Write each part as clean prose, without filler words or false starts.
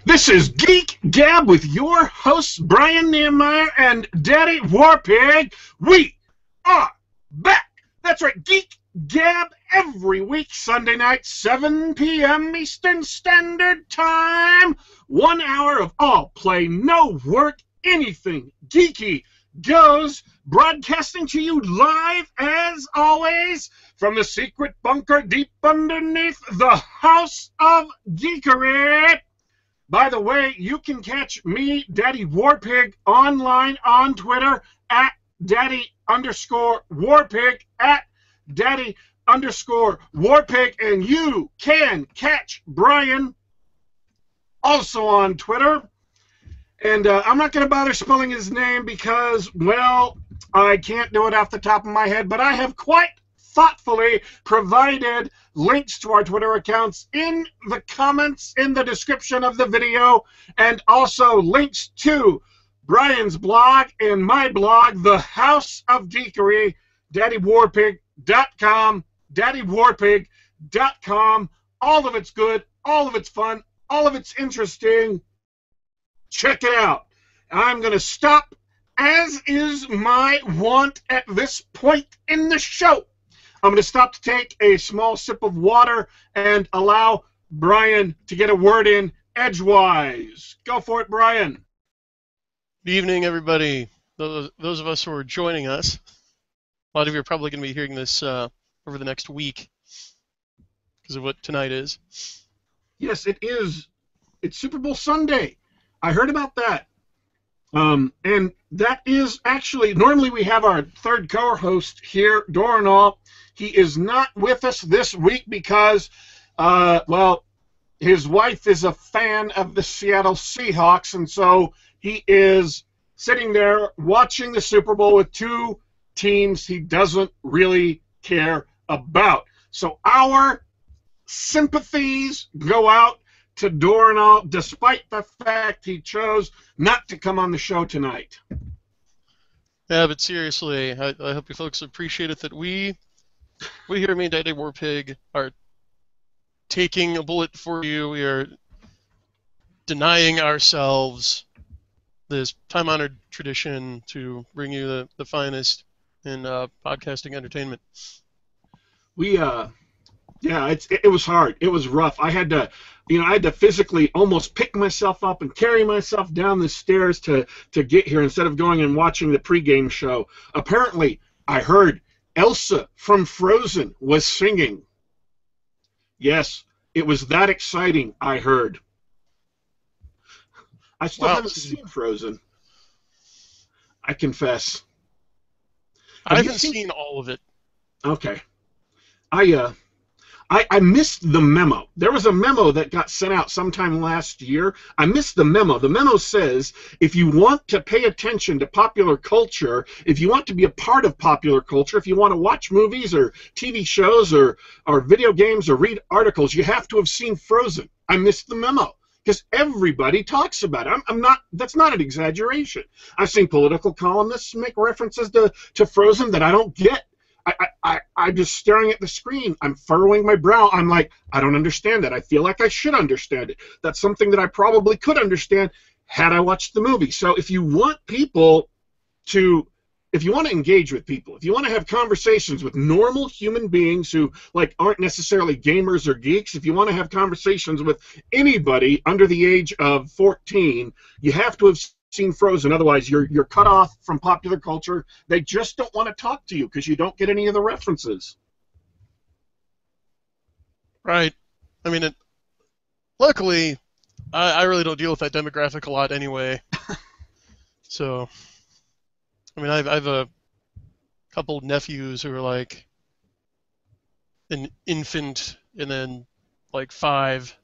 This is Geek Gab with your hosts Brian Niemeier and Daddy Warpig. We are back. That's right, Geek Gab every week, Sunday night, 7 p.m. Eastern Standard Time. 1 hour of all play, no work, anything geeky goes. Broadcasting to you live, as always, from the secret bunker deep underneath the House of Geekery. By the way, you can catch me, Daddy Warpig, online on Twitter at Daddy_Warpig, at Daddy_Warpig, and you can catch Brian also on Twitter. And I'm not going to bother spelling his name because, well, I can't do it off the top of my head, but I have quite thoughtfully provided links to our Twitter accounts in the comments, in the description of the video, and also links to Brian's blog and my blog, The House of Geekery, daddywarpig.com, daddywarpig.com. All of it's good, all of it's fun, all of it's interesting. Check it out. I'm going to stop, as is my wont at this point in the show. I'm going to stop to take a small sip of water and allow Brian to get a word in edgewise. Go for it, Brian. Good evening, everybody. Those of us who are joining us, a lot of you are probably going to be hearing this over the next week because of what tonight is. Yes, it is. It's Super Bowl Sunday. I heard about that. And that is actually, normally we have our third co-host here, Dornall. He is not with us this week because, well, his wife is a fan of the Seattle Seahawks, and so he is sitting there watching the Super Bowl with two teams he doesn't really care about. So our sympathies go out to Dornall, despite the fact he chose not to come on the show tonight. Yeah, but seriously, I hope you folks appreciate it that we here, me and Daddy Warpig, are taking a bullet for you. We are denying ourselves this time-honored tradition to bring you the finest in podcasting entertainment. Yeah, it was hard. It was rough. I had to physically almost pick myself up and carry myself down the stairs to get here instead of going and watching the pregame show. Apparently, I heard Elsa from Frozen was singing. Yes, it was that exciting, I heard. I still haven't seen Frozen. I confess. I haven't seen all of it. Okay. I missed the memo. There was a memo that got sent out sometime last year. I missed the memo. The memo says if you want to pay attention to popular culture, if you want to be a part of popular culture, if you want to watch movies or TV shows or video games or read articles, you have to have seen Frozen. I missed the memo because everybody talks about it. That's not an exaggeration. I've seen political columnists make references to Frozen that I don't get. I'm just staring at the screen. I'm furrowing my brow. I'm like, I don't understand that. I feel like I should understand it. That's something that I probably could understand had I watched the movie. So if you want to engage with people, if you want to have conversations with normal human beings who aren't necessarily gamers or geeks, if you want to have conversations with anybody under the age of 14, you have to have seen Frozen. Otherwise, you're cut off from popular culture. They just don't want to talk to you because you don't get any of the references. Right. I mean, luckily, I really don't deal with that demographic a lot anyway. So, I mean, I've a couple nephews who are like an infant and then 5.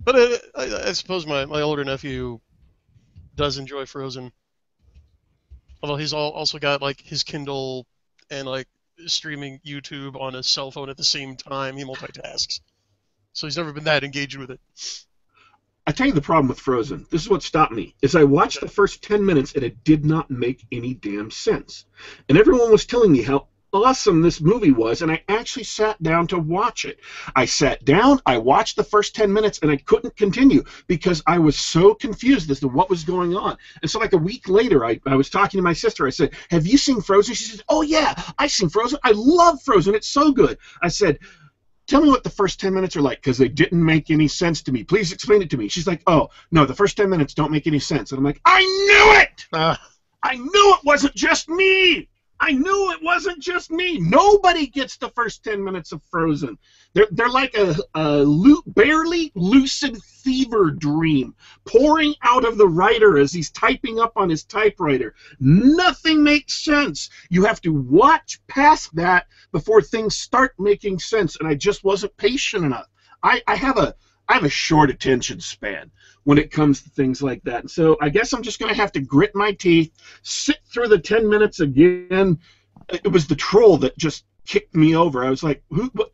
But I suppose my older nephew does enjoy Frozen. Although he's also got his Kindle and streaming YouTube on his cell phone at the same time. He multitasks. So he's never been that engaged with it. I tell you the problem with Frozen. This is what stopped me. Is I watched the first 10 minutes and it did not make any damn sense. And everyone was telling me how awesome this movie was, and I actually sat down to watch it. I sat down, I watched the first 10 minutes, and I couldn't continue because I was so confused as to what was going on. And so like a week later, I was talking to my sister. I said, have you seen Frozen? She said, oh, yeah, I've seen Frozen. I love Frozen. It's so good. I said, tell me what the first 10 minutes are like, because they didn't make any sense to me. Please explain it to me. She's like, oh, no, the first 10 minutes don't make any sense. And I'm like, I knew it! I knew it wasn't just me! I knew it wasn't just me. Nobody gets the first 10 minutes of Frozen. They're like a barely lucid fever dream pouring out of the writer as he's typing up on his typewriter. Nothing makes sense. You have to watch past that before things start making sense, and I just wasn't patient enough. I have a short attention span when it comes to things like that. And so I guess I'm just going to have to grit my teeth, sit through the 10 minutes again. It was the troll that just kicked me over. I was like,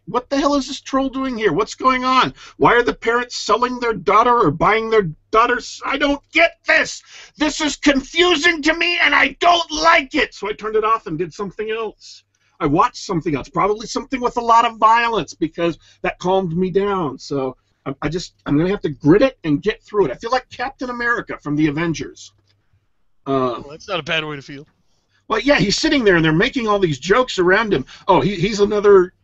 what the hell is this troll doing here? What's going on? Why are the parents selling their daughter or buying their daughters? I don't get this. This is confusing to me, and I don't like it. So I turned it off and did something else. I watched something else, probably something with a lot of violence, because that calmed me down. So I'm going to have to grit it and get through it. I feel like Captain America from the Avengers. Well, that's not a bad way to feel. Well, yeah, he's sitting there, and they're making all these jokes around him. Oh, he's another,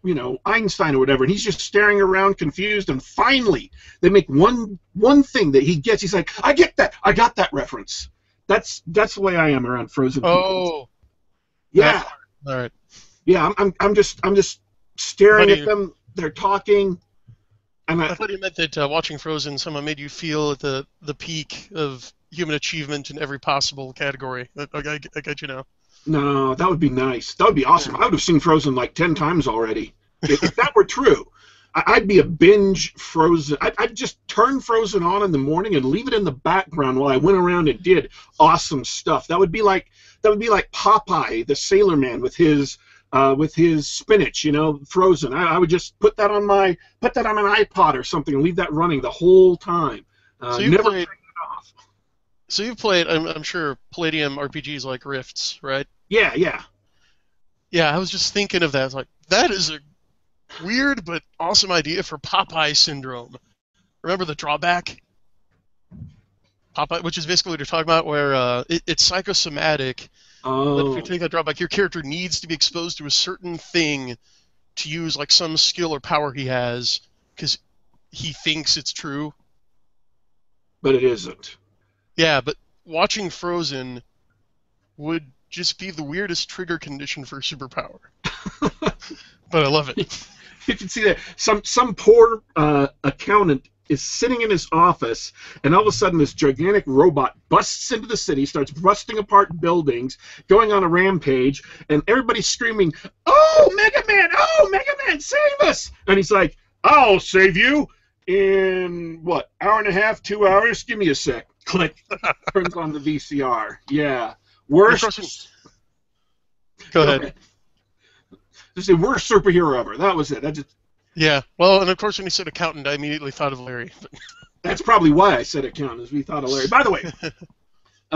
Einstein or whatever, and he's just staring around confused, and finally they make one thing that he gets. He's like, I get that. I got that reference. That's the way I am around Frozen people. Oh. Yeah. All right. Yeah, I'm just staring at them. They're talking. I thought you meant that watching Frozen somehow made you feel at the peak of human achievement in every possible category. I get you now. No, that would be nice. That would be awesome. I would have seen Frozen like 10 times already. If that were true, I'd be a binge Frozen. I'd just turn Frozen on in the morning and leave it in the background while I went around and did awesome stuff. That would be like Popeye, the Sailor Man, with his spinach, Frozen. I would just put that on an iPod or something and leave that running the whole time. So you've played, So you've played, I'm sure, Palladium RPGs like Rifts, right? Yeah. Yeah, I was just thinking of that. I was like, that is a weird but awesome idea for Popeye syndrome. Remember the drawback? Popeye, which is basically what you're talking about, where it's psychosomatic. Oh. But if you take that drawback, your character needs to be exposed to a certain thing to use like some skill or power he has because he thinks it's true. But it isn't. Yeah, but watching Frozen would just be the weirdest trigger condition for a superpower. But I love it. You can see that some poor accountant is sitting in his office, and all of a sudden this gigantic robot busts into the city, starts busting apart buildings, going on a rampage, and everybody's screaming, "Oh, Mega Man! Oh, Mega Man, save us!" And he's like, "I'll save you in, what, hour and a half, 2 hours? Give me a sec." Click. Turns on the VCR. Yeah. Worst. Go ahead. Just the worst superhero ever. That was it. Yeah. Well, and of course, when you said accountant, I immediately thought of Larry. That's probably why I said accountant, is we thought of Larry. By the way,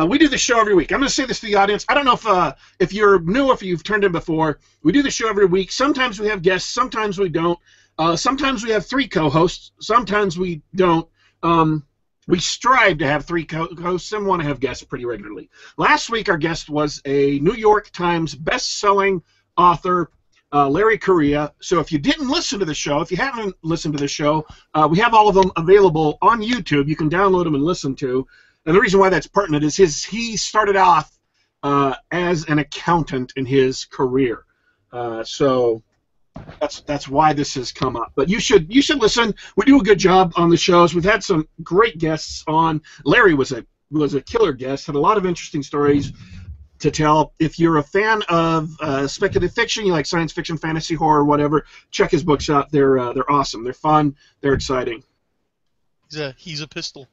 we do the show every week. I'm going to say this to the audience. I don't know if you're new or if you've turned in before. We do the show every week. Sometimes we have guests. Sometimes we don't. Sometimes we have 3 co-hosts. Sometimes we don't. We strive to have 3 co-hosts and want to have guests pretty regularly. Last week, our guest was a New York Times best-selling author, Larry Correia. So if you didn't listen to the show, if you haven't listened to the show, we have all of them available on YouTube. You can download them and listen to. And the reason why that's pertinent is he started off as an accountant in his career. So that's why this has come up. But you should listen. We do a good job on the shows. We've had some great guests on. Larry was a killer guest. Had a lot of interesting stories to tell. If you're a fan of speculative fiction, you like science fiction, fantasy, horror, whatever, check his books out. They're awesome. They're fun. They're exciting. He's a pistol.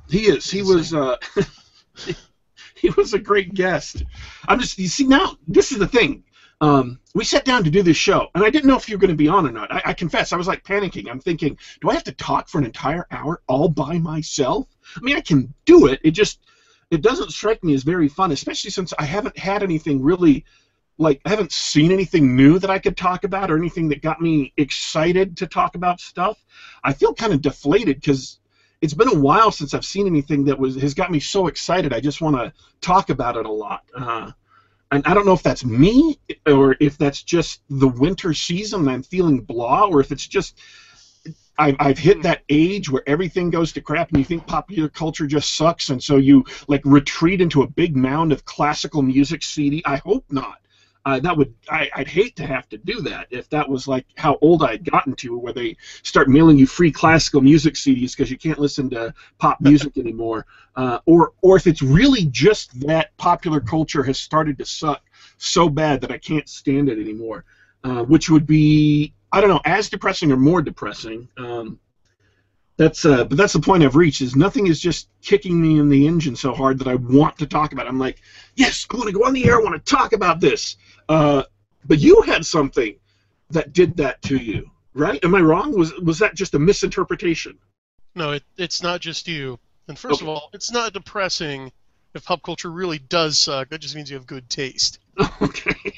He is. He was. He was a great guest. You see, now this is the thing. We sat down to do this show, and I didn't know if you were going to be on or not. I confess, I was like panicking. I'm thinking, do I have to talk for an entire hour all by myself? I mean, I can do it. It doesn't strike me as very fun, especially since I haven't had anything really like, I haven't seen anything new that I could talk about or anything that got me excited to talk about stuff. I feel kind of deflated because it's been a while since I've seen anything that has got me so excited. I just want to talk about it a lot. And I don't know if that's me or if that's just the winter season and I'm feeling blah, or if it's just I've hit that age where everything goes to crap and you think popular culture just sucks, and so you like retreat into a big mound of classical music CD. I hope not. I'd hate to have to do that if that was like how old I'd gotten to, where they start mailing you free classical music CDs because you can't listen to pop music anymore, or if it's really just that popular culture has started to suck so bad that I can't stand it anymore, which would be, I don't know, as depressing or more depressing. But that's the point I've reached, is nothing is just kicking me in the engine so hard that I want to talk about it. I'm like, yes, I want to go on the air, I want to talk about this. But you had something that did that to you, right? Am I wrong? Was that just a misinterpretation? No, it's not just you. And first of all, it's not depressing if pop culture really does suck. That just means you have good taste. Okay.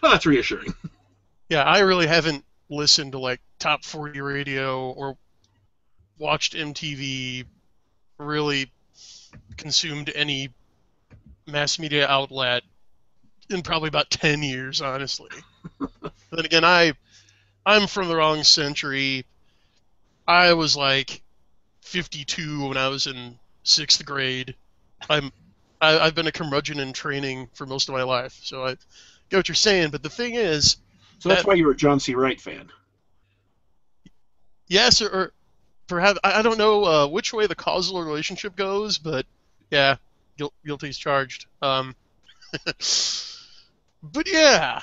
Well, that's reassuring. Yeah, I really haven't listened to like top 40 radio or watched MTV, really consumed any mass media outlet in probably about 10 years, honestly. Then again, I'm from the wrong century. I was like 52 when I was in 6th grade. I've been a curmudgeon in training for most of my life, so I get what you're saying. But the thing is, so that's why you were a John C. Wright fan. Yes, or perhaps I don't know which way the causal relationship goes, but yeah, guilty as charged. But yeah,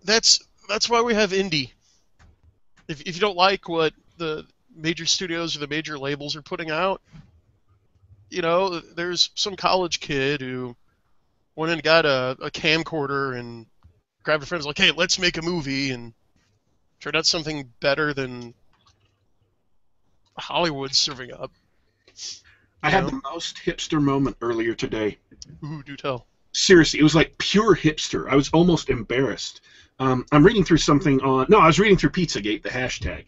that's why we have indie. If you don't like what the major studios or the major labels are putting out, you know, there's some college kid who went and got a camcorder and grabbed a friend and was like, hey, let's make a movie, and turned out something better than Hollywood's serving up. I had the most hipster moment earlier today. Ooh, do tell. Seriously, it was like pure hipster. I was almost embarrassed. I'm reading through something on... No, I was reading through Pizzagate, the hashtag.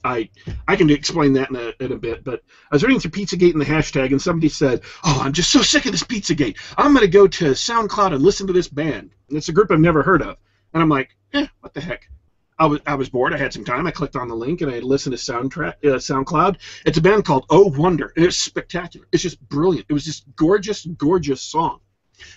I can explain that in a bit, but I was reading through Pizzagate and the hashtag, and somebody said, oh, I'm just so sick of this Pizzagate. I'm going to go to SoundCloud and listen to this band. And it's a group I've never heard of. And I'm like, what the heck? I was bored. I had some time. I clicked on the link, and I listened to SoundCloud. It's a band called Oh Wonder, and it's spectacular. It's just brilliant. It was just gorgeous, gorgeous song.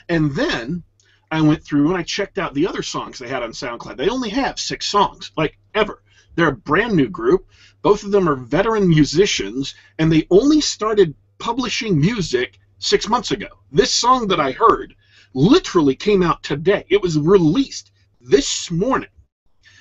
And then I went through and I checked out the other songs they had on SoundCloud. They only have 6 songs, like ever. They're a brand new group. Both of them are veteran musicians, and they only started publishing music 6 months ago. This song that I heard literally came out today. It was released this morning.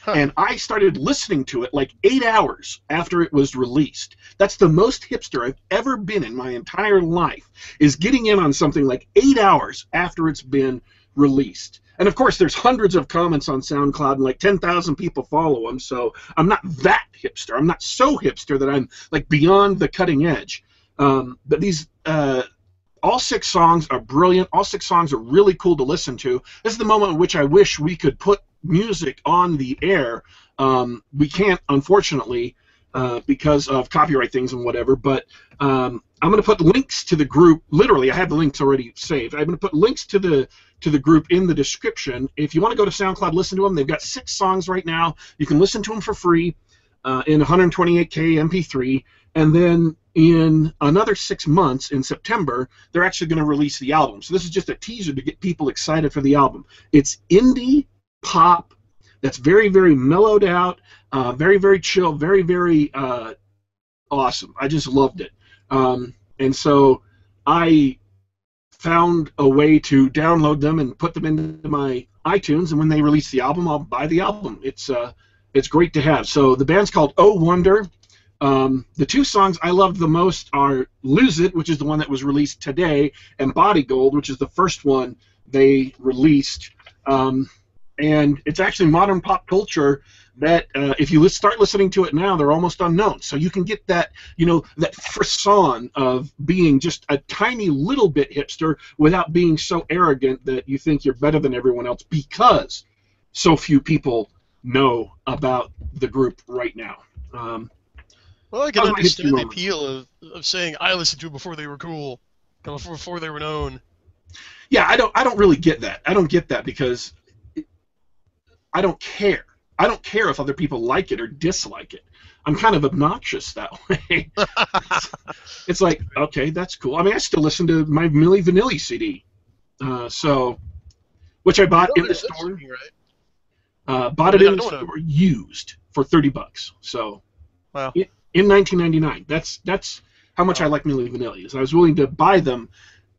And I started listening to it like 8 hours after it was released. That's the most hipster I've ever been in my entire life, is getting in on something like 8 hours after it's been released. And of course, there's hundreds of comments on SoundCloud, and like 10,000 people follow them, so I'm not that hipster. I'm not so hipster that I'm like beyond the cutting edge. But these... all 6 songs are brilliant. All 6 songs are really cool to listen to. This is the moment in which I wish we could put music on the air. We can't, unfortunately, because of copyright things and whatever, but I'm going to put links to the group. Literally, I have the links already saved. I'm going to put links to the group in the description. If you want to go to SoundCloud, listen to them. They've got 6 songs right now. You can listen to them for free in 128K MP3. And then in another 6 months, in September, they're actually going to release the album. So this is just a teaser to get people excited for the album. It's indie pop that's very, very mellowed out, very, very chill, very, very awesome. I just loved it. And so I found a way to download them and put them into my iTunes, and when they release the album, I'll buy the album. It's great to have. So the band's called Oh Wonder. The 2 songs I loved the most are Lose It, which is the one that was released today, and Body Gold, which is the first one they released. And it's actually modern pop culture that if you start listening to it now, they're almost unknown. So you can get that, that frisson of being just a tiny little bit hipster without being so arrogant that you think you're better than everyone else because so few people know about the group right now. Well, I can understand the appeal of saying I listened to it before they were cool, before they were known. Yeah, I don't really get that. I don't get that because I don't care. I don't care if other people like it or dislike it. I'm kind of obnoxious that way. It's like, okay, that's cool. I mean, I still listen to my Milli Vanilli CD, which I bought in the store. Right? Bought it in the store used for $30. So, wow. In 1999. That's how much I like Milli Vanilli. Is I was willing to buy them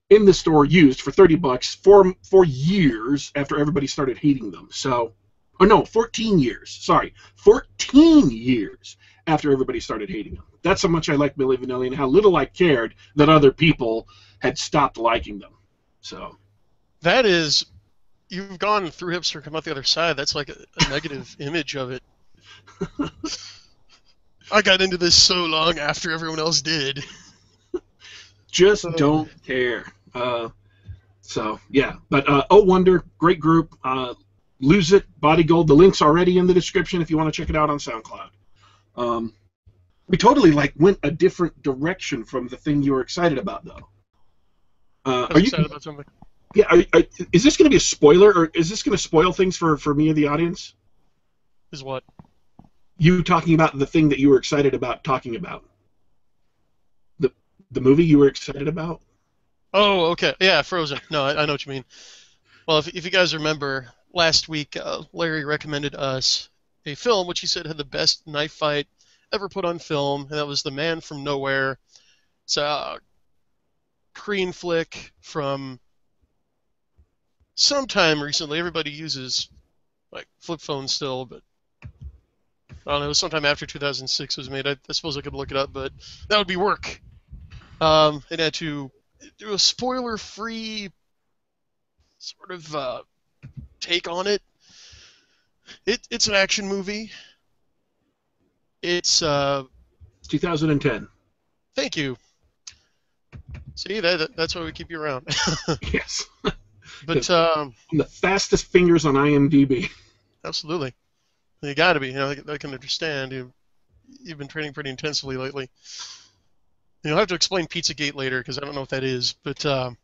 in the store used for $30 for years after everybody started hating them. So. Oh, no, 14 years. Sorry, 14 years after everybody started hating them. That's how much I like Milli Vanilli and how little I cared that other people had stopped liking them. So that is, you've gone through hipster, come out the other side. That's like a negative image of it. I got into this so long after everyone else did. Just don't care. So, yeah. But Oh Wonder, great group. Lose It, Body Gold. The link's already in the description if you want to check it out on SoundCloud. We totally went a different direction from the thing you were excited about, though. Are you excited about something? Yeah. Is this going to be a spoiler, or is this going to spoil things for me and the audience? Is what? You talking about the thing that you were excited about talking about. The movie you were excited about? Oh, okay. Yeah, Frozen. No, I know what you mean. Well, if you guys remember, last week Larry recommended us a film which he said had the best knife fight ever put on film, and that was The Man from Nowhere. It's a Korean flick from sometime recently. Everybody uses flip phones still, but I don't know, it was sometime after 2006 was made. I suppose I could look it up, but that would be work. It had to do a spoiler-free sort of take on it. It's an action movie. It's 2010. Thank you. See, that's why we keep you around. Yes. But the fastest fingers on IMDb. Absolutely. You got to be. I can understand. You've been training pretty intensively lately. You'll have to explain Pizzagate later because I don't know what that is, but it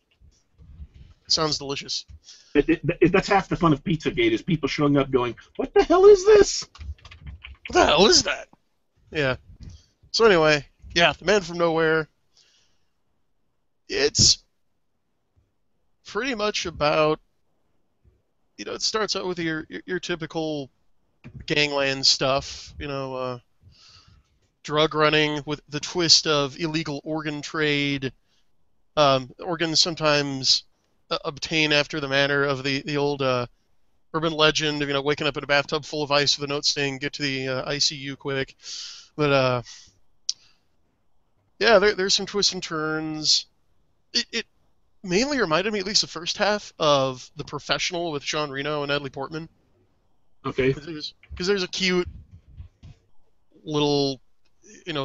sounds delicious. That's half the fun of Pizzagate is people showing up going, "What the hell is this? What the hell is that?" Yeah. So anyway, yeah, The Man from Nowhere. It's pretty much about, it starts out with your typical gangland stuff, drug running with the twist of illegal organ trade. Organs sometimes obtained after the manner of the old urban legend of, waking up in a bathtub full of ice with a note saying, "Get to the ICU quick." But, yeah, there's some twists and turns. It mainly reminded me, at least the first half, of The Professional with Sean Reno and Natalie Portman. Okay. Because there's a cute little,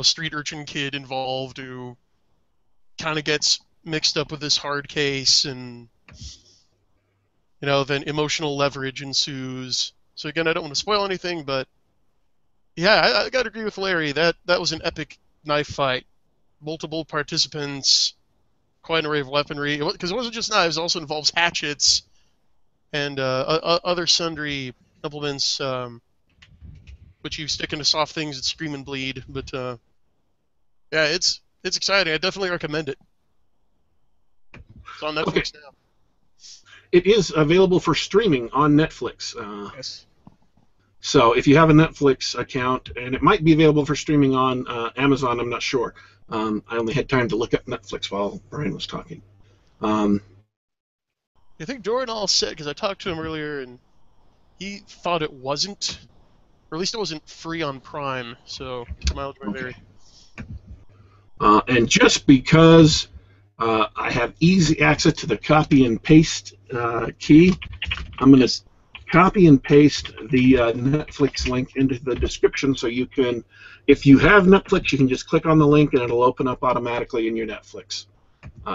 street urchin kid involved who kind of gets mixed up with this hard case, and, then emotional leverage ensues. So again, I don't want to spoil anything, but yeah, I got to agree with Larry. That was an epic knife fight. Multiple participants, quite an array of weaponry. Because it wasn't just knives, it also involves hatchets and other sundry implements, which you stick into soft things that scream and bleed. But yeah, it's exciting. I definitely recommend it. It's on Netflix now. It is available for streaming on Netflix. Yes. So if you have a Netflix account, and it might be available for streaming on Amazon, I'm not sure. I only had time to look up Netflix while Brian was talking. I think Jordan all said, because I talked to him earlier, and he thought it wasn't, or at least it wasn't free on Prime, so miles by there. And just because I have easy access to the copy and paste key, I'm going to copy and paste the Netflix link into the description so you can, if you have Netflix, you can just click on the link and it'll open up automatically in your Netflix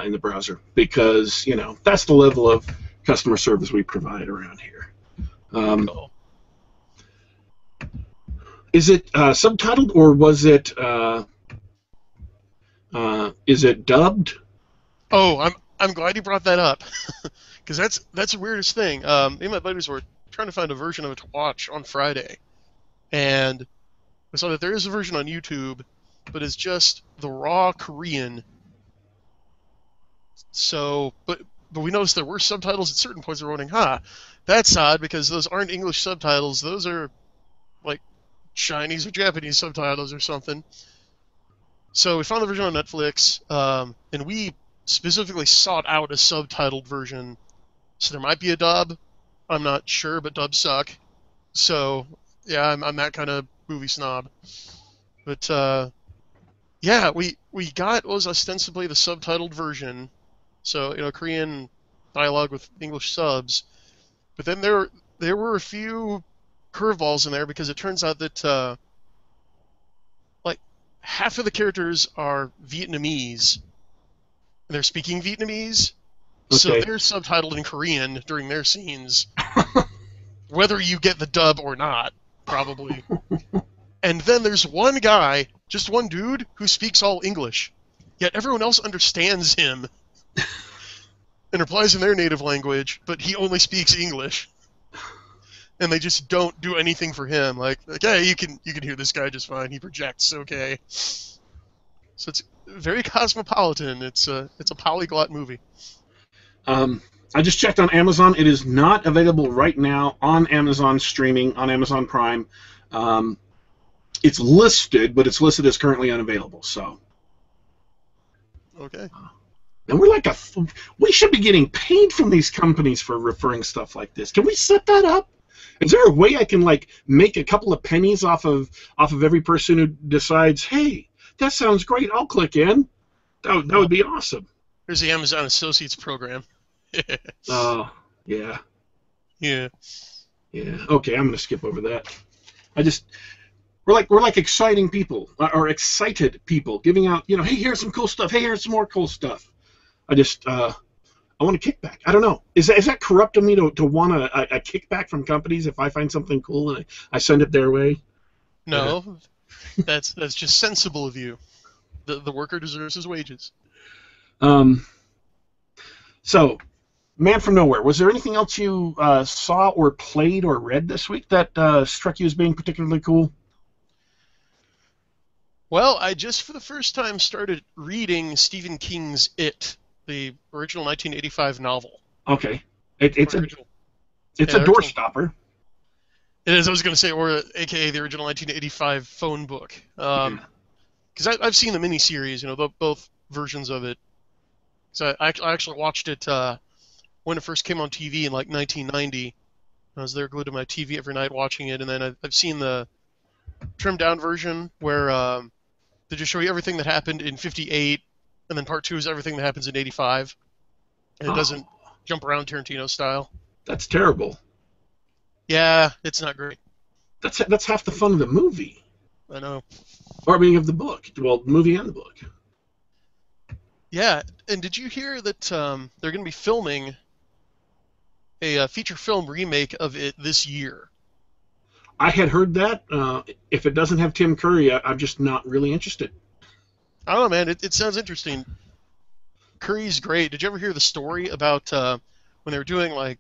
in the browser, because, you know, that's the level of customer service we provide around here. Cool. Is it subtitled, or was it is it dubbed? Oh, I'm glad you brought that up, because that's the weirdest thing. Me and my buddies were trying to find a version of it to watch on Friday, and we saw that there is a version on YouTube, but it's just the raw Korean. So, but we noticed there were subtitles at certain points. We're wondering, that's odd, because those aren't English subtitles. Those are like Chinese or Japanese subtitles or something. So we found the version on Netflix, and we specifically sought out a subtitled version. So there might be a dub. I'm not sure, but dubs suck. So yeah, I'm that kind of movie snob. But yeah, we got what was ostensibly the subtitled version. So, you know, Korean dialogue with English subs. But then there were a few curveballs in there, because it turns out that like half of the characters are Vietnamese, and they're speaking Vietnamese, so Okay. they're subtitled in Korean during their scenes, whether you get the dub or not, probably. And then there's one guy, just one dude, who speaks all English, yet everyone else understands him and replies in their native language, but he only speaks English. And they just don't do anything for him. Like, hey, you can hear this guy just fine. He projects okay. So it's very cosmopolitan. It's a polyglot movie. I just checked on Amazon. It is not available right now on Amazon streaming, on Amazon Prime. It's listed, but it's listed as currently unavailable. So. Okay. And we're like we should be getting paid from these companies for referring stuff like this. Can we set that up? Is there a way I can like make a couple of pennies off of every person who decides, hey, that sounds great, I'll click in? That would be awesome. There's the Amazon Associates program. Oh, yeah. Yeah. Yeah. Okay, I'm gonna skip over that. We're like exciting people, or excited people, giving out, you know, hey, here's some cool stuff. Hey, here's some more cool stuff. I want a kickback. I don't know. Is that corrupt of me to want a kickback from companies if I find something cool and I send it their way? No, that's just sensible of you. The worker deserves his wages. So, Man from Nowhere. Was there anything else you saw or played or read this week that struck you as being particularly cool? Well, I just for the first time started reading Stephen King's It, the original 1985 novel. Okay. It's a original. doorstopper. It is. I was going to say, or AKA the original 1985 phone book. Because I've seen the miniseries, you know, both versions of it. So I actually watched it when it first came on TV in like 1990. I was there glued to my TV every night watching it, and then I've seen the trimmed down version where they just show you everything that happened in 58, and then part 2 is everything that happens in 85. And it doesn't jump around Tarantino style. That's terrible. Yeah, it's not great. That's half the fun of the movie. I know. Or I mean of the book. Well, the movie and the book. Yeah, and did you hear that they're going to be filming a feature film remake of it this year? I had heard that. If it doesn't have Tim Curry, I'm just not really interested. I don't know, man. It sounds interesting. Curry's great. Did you ever hear the story about when they were doing like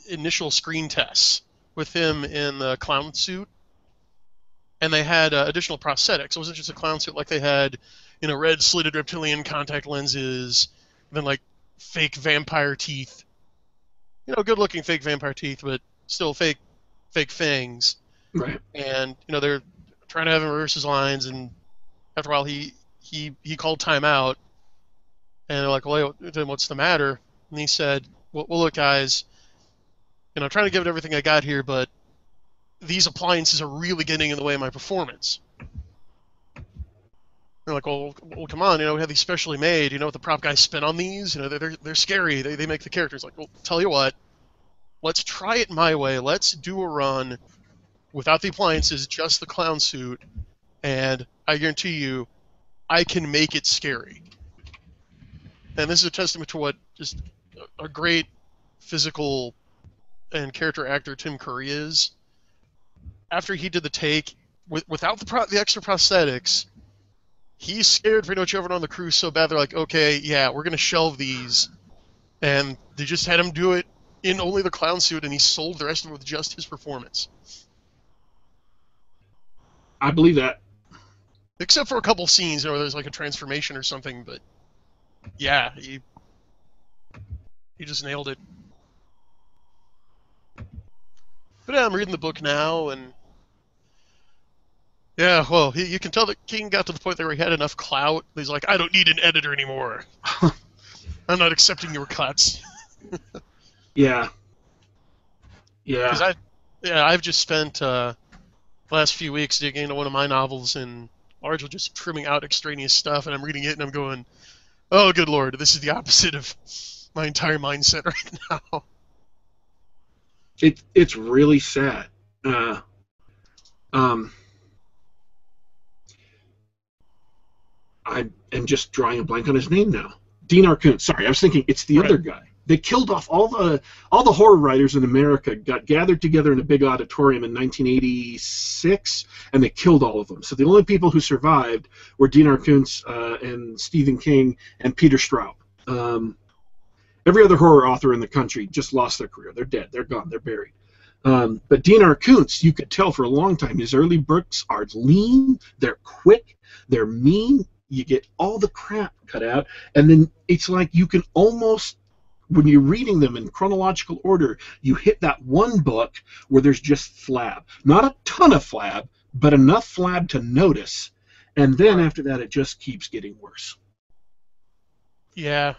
initial screen tests with him in the clown suit, and they had additional prosthetics? It wasn't just a clown suit. Like they had, you know, red slitted reptilian contact lenses, and then like fake vampire teeth. You know, good-looking fake vampire teeth, but still fake fangs. Right. And you know they're trying to have him reverse his lines, and after a while he called timeout, and they're like, well, then what's the matter? And he said, well, look, guys, you know, I'm trying to give it everything I got here, but these appliances are really getting in the way of my performance. They're like, well, come on, you know, we have these specially made. You know what the prop guys spent on these? You know, they're scary. They make the characters. Like, well, tell you what, let's try it my way. Let's do a run without the appliances, just the clown suit, and I guarantee you, I can make it scary. And this is a testament to what just a great physical and character actor Tim Curry is. After he did the take, without the extra prosthetics, he's scared pretty much everyone on the crew so bad they're like, okay, yeah, we're going to shelve these. And they just had him do it in only the clown suit, and he sold the rest of it with just his performance. I believe that. Except for a couple scenes, where there's like a transformation or something, but yeah, he just nailed it. But yeah, I'm reading the book now, and yeah, well, you can tell that King got to the point where he had enough clout. He's like, I don't need an editor anymore. I'm not accepting your cuts. Yeah. Because I've just spent the last few weeks digging into one of my novels and largely just trimming out extraneous stuff, and I'm reading it and I'm going, oh, good lord, this is the opposite of my entire mindset right now. It's really sad. I am just drawing a blank on his name now. Dean Arkuntz. Sorry, I was thinking it's the other guy. They killed off all the horror writers in America, got gathered together in a big auditorium in 1986, and they killed all of them. So the only people who survived were Dean Arkuntz and Stephen King and Peter Straub. Every other horror author in the country just lost their career. They're dead. They're gone. They're buried. But Dean Arkuntz, you could tell for a long time, his early books are lean, they're quick, they're mean, you get all the crap cut out, and then it's like you can almost, when you're reading them in chronological order, you hit that one book where there's just flab. Not a ton of flab, but enough flab to notice, and then after that it just keeps getting worse. Yeah.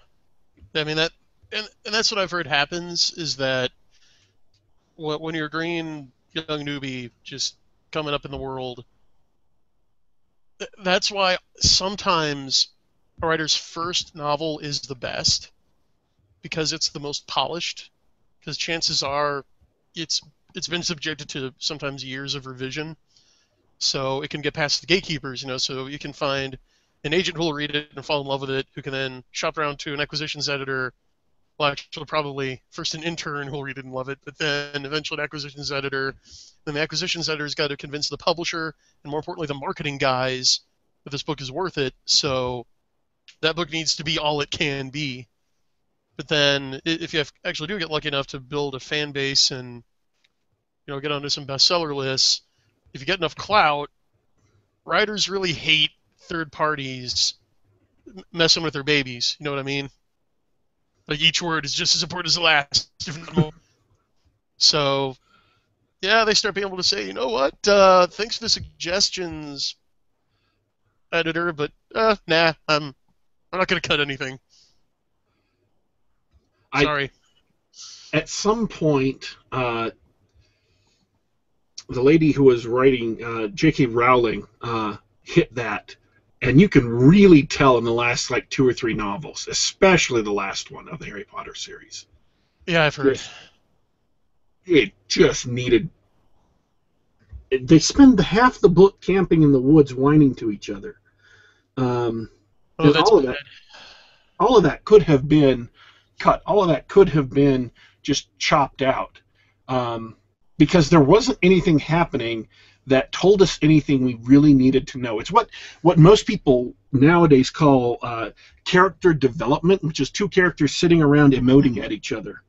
I mean, that, and that's what I've heard happens, is that when you're a green young newbie just coming up in the world, that's why sometimes a writer's first novel is the best, because it's the most polished, because chances are it's been subjected to sometimes years of revision, so it can get past the gatekeepers, so you can find an agent who will read it and fall in love with it, who can then shop around to an acquisitions editor. Well, actually, probably first an intern who will read it and love it, but then eventually an acquisitions editor. Then the acquisitions editor's got to convince the publisher, and more importantly, the marketing guys, that this book is worth it. So that book needs to be all it can be. But then, if you actually do get lucky enough to build a fan base and get onto some bestseller lists, if you get enough clout, writers really hate third parties messing with their babies. You know what I mean? Like, each word is just as important as the last. So, yeah, they start being able to say, you know what, thanks for the suggestions, editor, but nah, I'm not going to cut anything. Sorry. At some point, the lady who was writing, J.K. Rowling, hit that. And you can really tell in the last, 2 or 3 novels, especially the last one of the Harry Potter series. Yeah, I've heard. It just needed... They spend half the book camping in the woods whining to each other. All of that could have been cut. All of that could have been just chopped out. Because there wasn't anything happening that told us anything we really needed to know. It's what most people nowadays call character development, which is 2 characters sitting around emoting at each other.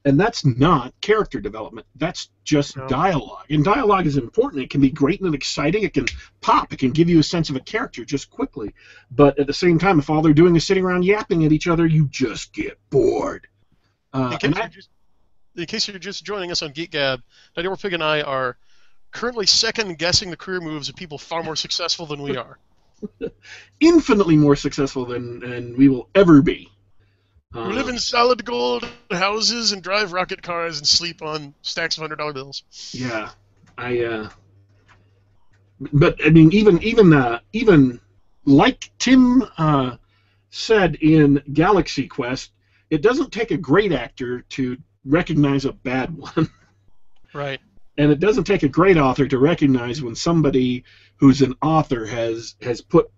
And that's not character development. That's just dialogue. And dialogue is important. It can be great and exciting. It can pop. It can give you a sense of a character just quickly. But at the same time, if all they're doing is sitting around yapping at each other, you just get bored. In case you're just joining us on Geek Gab, Warpig and I are currently second-guessing the career moves of people far more successful than we are. Infinitely more successful than we will ever be. We live in solid gold houses and drive rocket cars and sleep on stacks of $100 bills. Yeah, but I mean, even like Tim said in Galaxy Quest, it doesn't take a great actor to recognize a bad one. Right. And it doesn't take a great author to recognize when somebody who's an author has put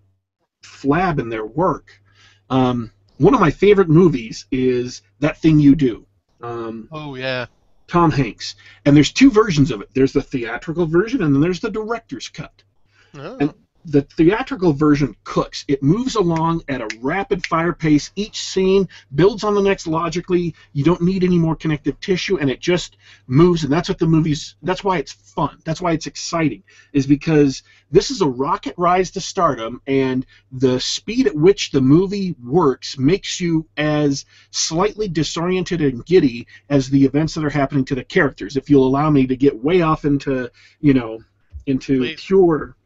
flab in their work. One of my favorite movies is That Thing You Do. Oh yeah. Tom Hanks. And there's two versions of it. There's the theatrical version, and then there's the director's cut. And Oh. the theatrical version cooks. It moves along at a rapid-fire pace. Each scene builds on the next logically. You don't need any more connective tissue, and it just moves. And that's what the movie's. That's why it's fun. That's why it's exciting. Is because this is a rocket rise to stardom, and the speed at which the movie works makes you as slightly disoriented and giddy as the events that are happening to the characters. If you'll allow me to get way off into, into Please. pure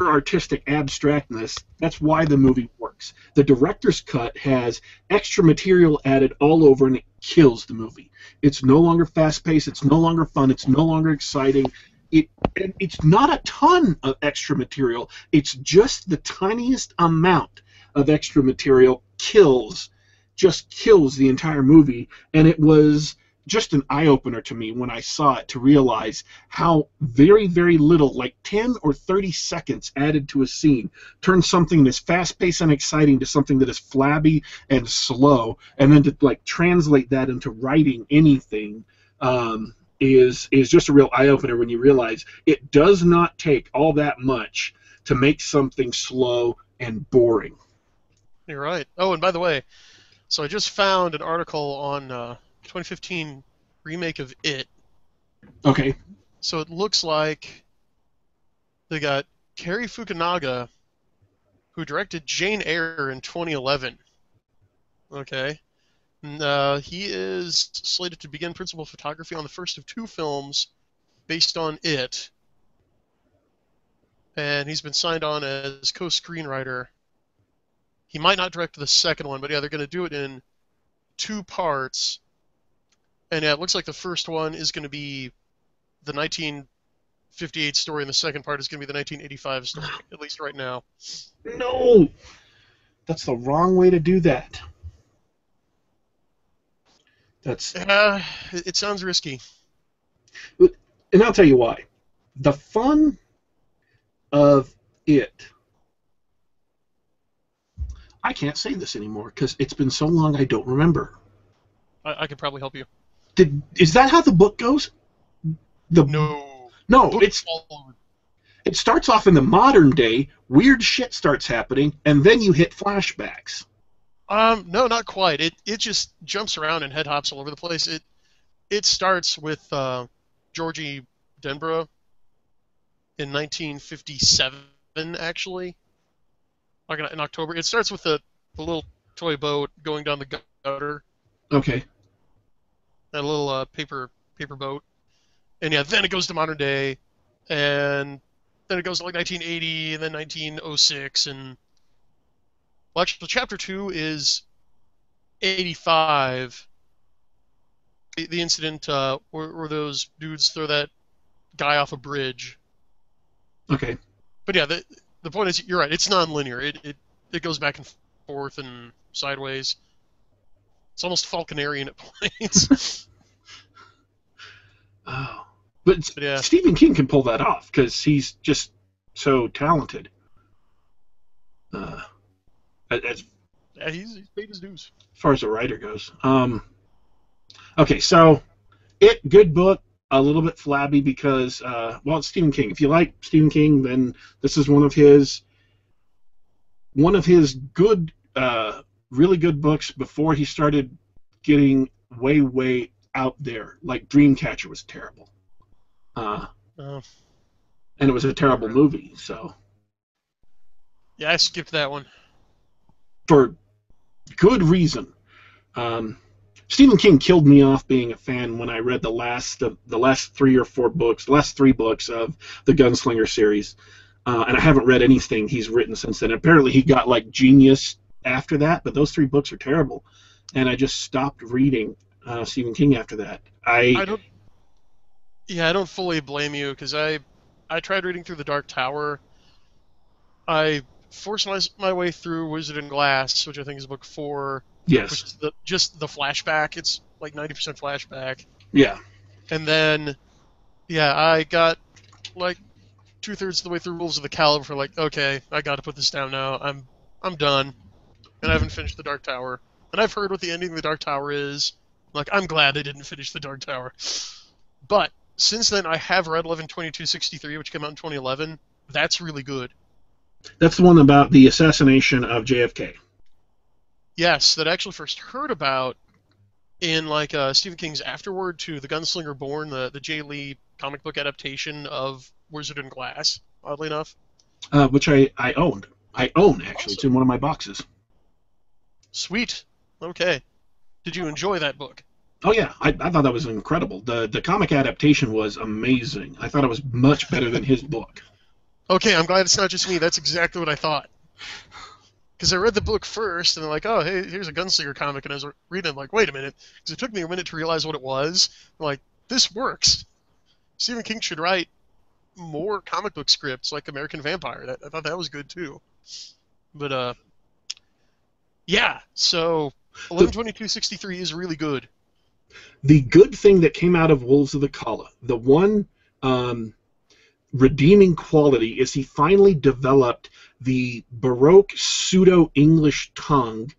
artistic abstractness. That's why the movie works. The director's cut has extra material added all over, and it kills the movie. It's no longer fast-paced. It's no longer fun. It's no longer exciting. It's not a ton of extra material. It's just the tiniest amount of extra material just kills the entire movie. And it was just an eye-opener to me when I saw it, to realize how very, very little, like 10 or 30 seconds added to a scene, turns something that's fast-paced and exciting to something that is flabby and slow, and then to translate that into writing anything is just a real eye-opener when you realize it does not take all that much to make something slow and boring. You're right. Oh, and by the way, so I just found an article on 2015 remake of It. Okay. So it looks like they got Cary Fukunaga, who directed Jane Eyre in 2011. Okay. And, he is slated to begin principal photography on the first of 2 films based on It. And he's been signed on as co-screenwriter. He might not direct the second one, but yeah, they're going to do it in 2 parts. And yeah, it looks like the first one is going to be the 1958 story, and the second part is going to be the 1985 story, at least right now. No! That's the wrong way to do that. It sounds risky. And I'll tell you why. The fun of It. I can't say this anymore because it's been so long I don't remember. I could probably help you. Is that how the book goes? No. No, it starts off in the modern day, weird shit starts happening, and then you hit flashbacks. No, not quite. It just jumps around and head hops all over the place. It starts with Georgie Denborough in 1957, actually. Like in October. It starts with the little toy boat going down the gutter. Okay. That little paper boat. And yeah, then it goes to modern day, and then it goes to like 1980, and then 1906, and well, actually, chapter 2 is 85. The incident where those dudes throw that guy off a bridge. Okay. But yeah, the point is, you're right. It's non-linear. It goes back and forth and sideways. It's almost Falconerian at points. Oh. But yeah. Stephen King can pull that off because he's just so talented. Yeah, he's paid his dues. As far as a writer goes. Okay, so good book, a little bit flabby because, well, it's Stephen King. If you like Stephen King, then this is one of his good, really good books before he started getting way, way out there. Like Dreamcatcher was terrible. And it was a terrible movie, so. Yeah, I skipped that one. For good reason. Stephen King killed me off being a fan when I read the last 3 or 4 books, the last 3 books of the Gunslinger series, and I haven't read anything he's written since then. Apparently, he got like genius after that, but those 3 books are terrible, and I just stopped reading Stephen King after that. I don't fully blame you because I tried reading through The Dark Tower. I forced my way through Wizard and Glass, which I think is book 4. Yes. which is just the flashback. It's like 90% flashback. Yeah. And then, yeah, I got like 2/3 of the way through Rules of the Caliber. Like, okay, I got to put this down now. I'm done, and I haven't finished the Dark Tower. And I've heard what the ending of the Dark Tower is. Like, I'm glad I didn't finish the Dark Tower. But since then, I have read 11/22/63, which came out in 2011. That's really good. That's the one about the assassination of JFK. Yes, that I actually first heard about in like Stephen King's afterword to The Gunslinger Born, the Jay Lee comic book adaptation of Wizard and Glass, oddly enough. Which I owned. I own, actually. Awesome. It's in one of my boxes. Sweet. Okay. Did you enjoy that book? Oh, yeah. I thought that was incredible. The comic adaptation was amazing. I thought it was much better than his book. Okay, I'm glad it's not just me. That's exactly what I thought. Because I read the book first, and they're like, oh, hey, here's a Gunslinger comic, and I was reading it, I'm like, wait a minute. Because it took me a minute to realize what it was. I'm like, this works. Stephen King should write more comic book scripts like American Vampire. I thought that was good, too. But, yeah, so 11/22/63 is really good. The good thing that came out of Wolves of the Kala, the one redeeming quality, is he finally developed the Baroque pseudo-English tongue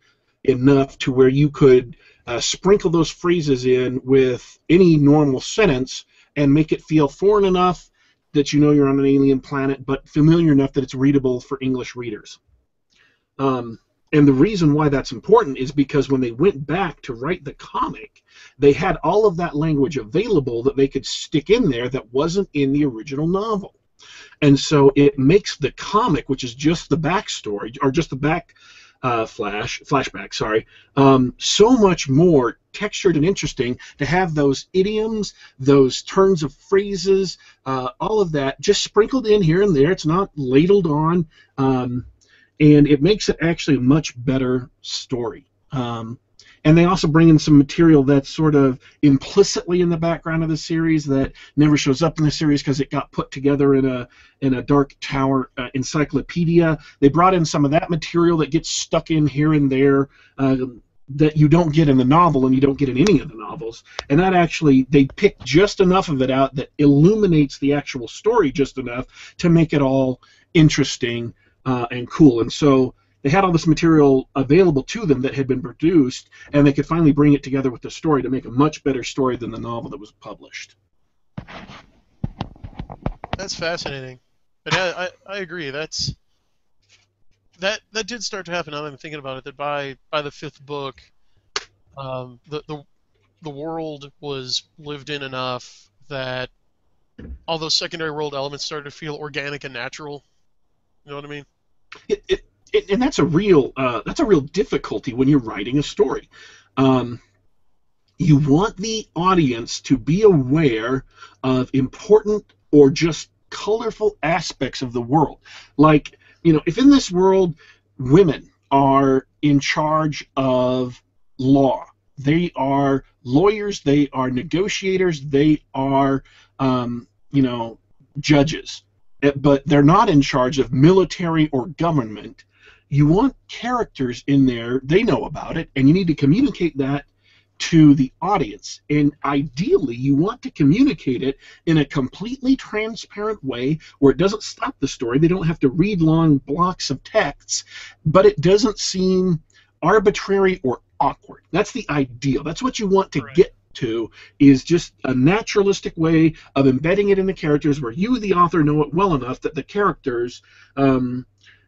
enough to where you could sprinkle those phrases in with any normal sentence and make it feel foreign enough that you know you're on an alien planet, but familiar enough that it's readable for English readers. And the reason why that's important is because when they went back to write the comic, they had all of that language available that they could stick in there that wasn't in the original novel. And so it makes the comic, which is just the backstory, or just the flashback, so much more textured and interesting to have those idioms, those turns of phrases, all of that just sprinkled in here and there. It's not ladled on. And it makes it actually a much better story. And they also bring in some material that's sort of implicitly in the background of the series that never shows up in the series because it got put together in a Dark Tower encyclopedia. They brought in some of that material that gets stuck in here and there that you don't get in the novel and you don't get in any of the novels. And that actually, they pick just enough of it out that illuminates the actual story just enough to make it all interesting and cool. And so they had all this material available to them that had been produced, and they could finally bring it together with the story to make a much better story than the novel that was published. That's fascinating. And I agree. That did start to happen. Now that I'm thinking about it, that by the fifth book, the world was lived in enough that all those secondary world elements started to feel organic and natural. You know what I mean? And that's a real difficulty when you're writing a story. You want the audience to be aware of important or just colorful aspects of the world. Like, if in this world women are in charge of law, they are lawyers, they are negotiators, they are, judges, but they're not in charge of military or government. You want characters in there, they know about it, and you need to communicate that to the audience. And ideally, you want to communicate it in a completely transparent way where it doesn't stop the story. They don't have to read long blocks of texts, but it doesn't seem arbitrary or awkward. That's the ideal. That's what you want to get to, is just a naturalistic way of embedding it in the characters where you, the author, know it well enough that the characters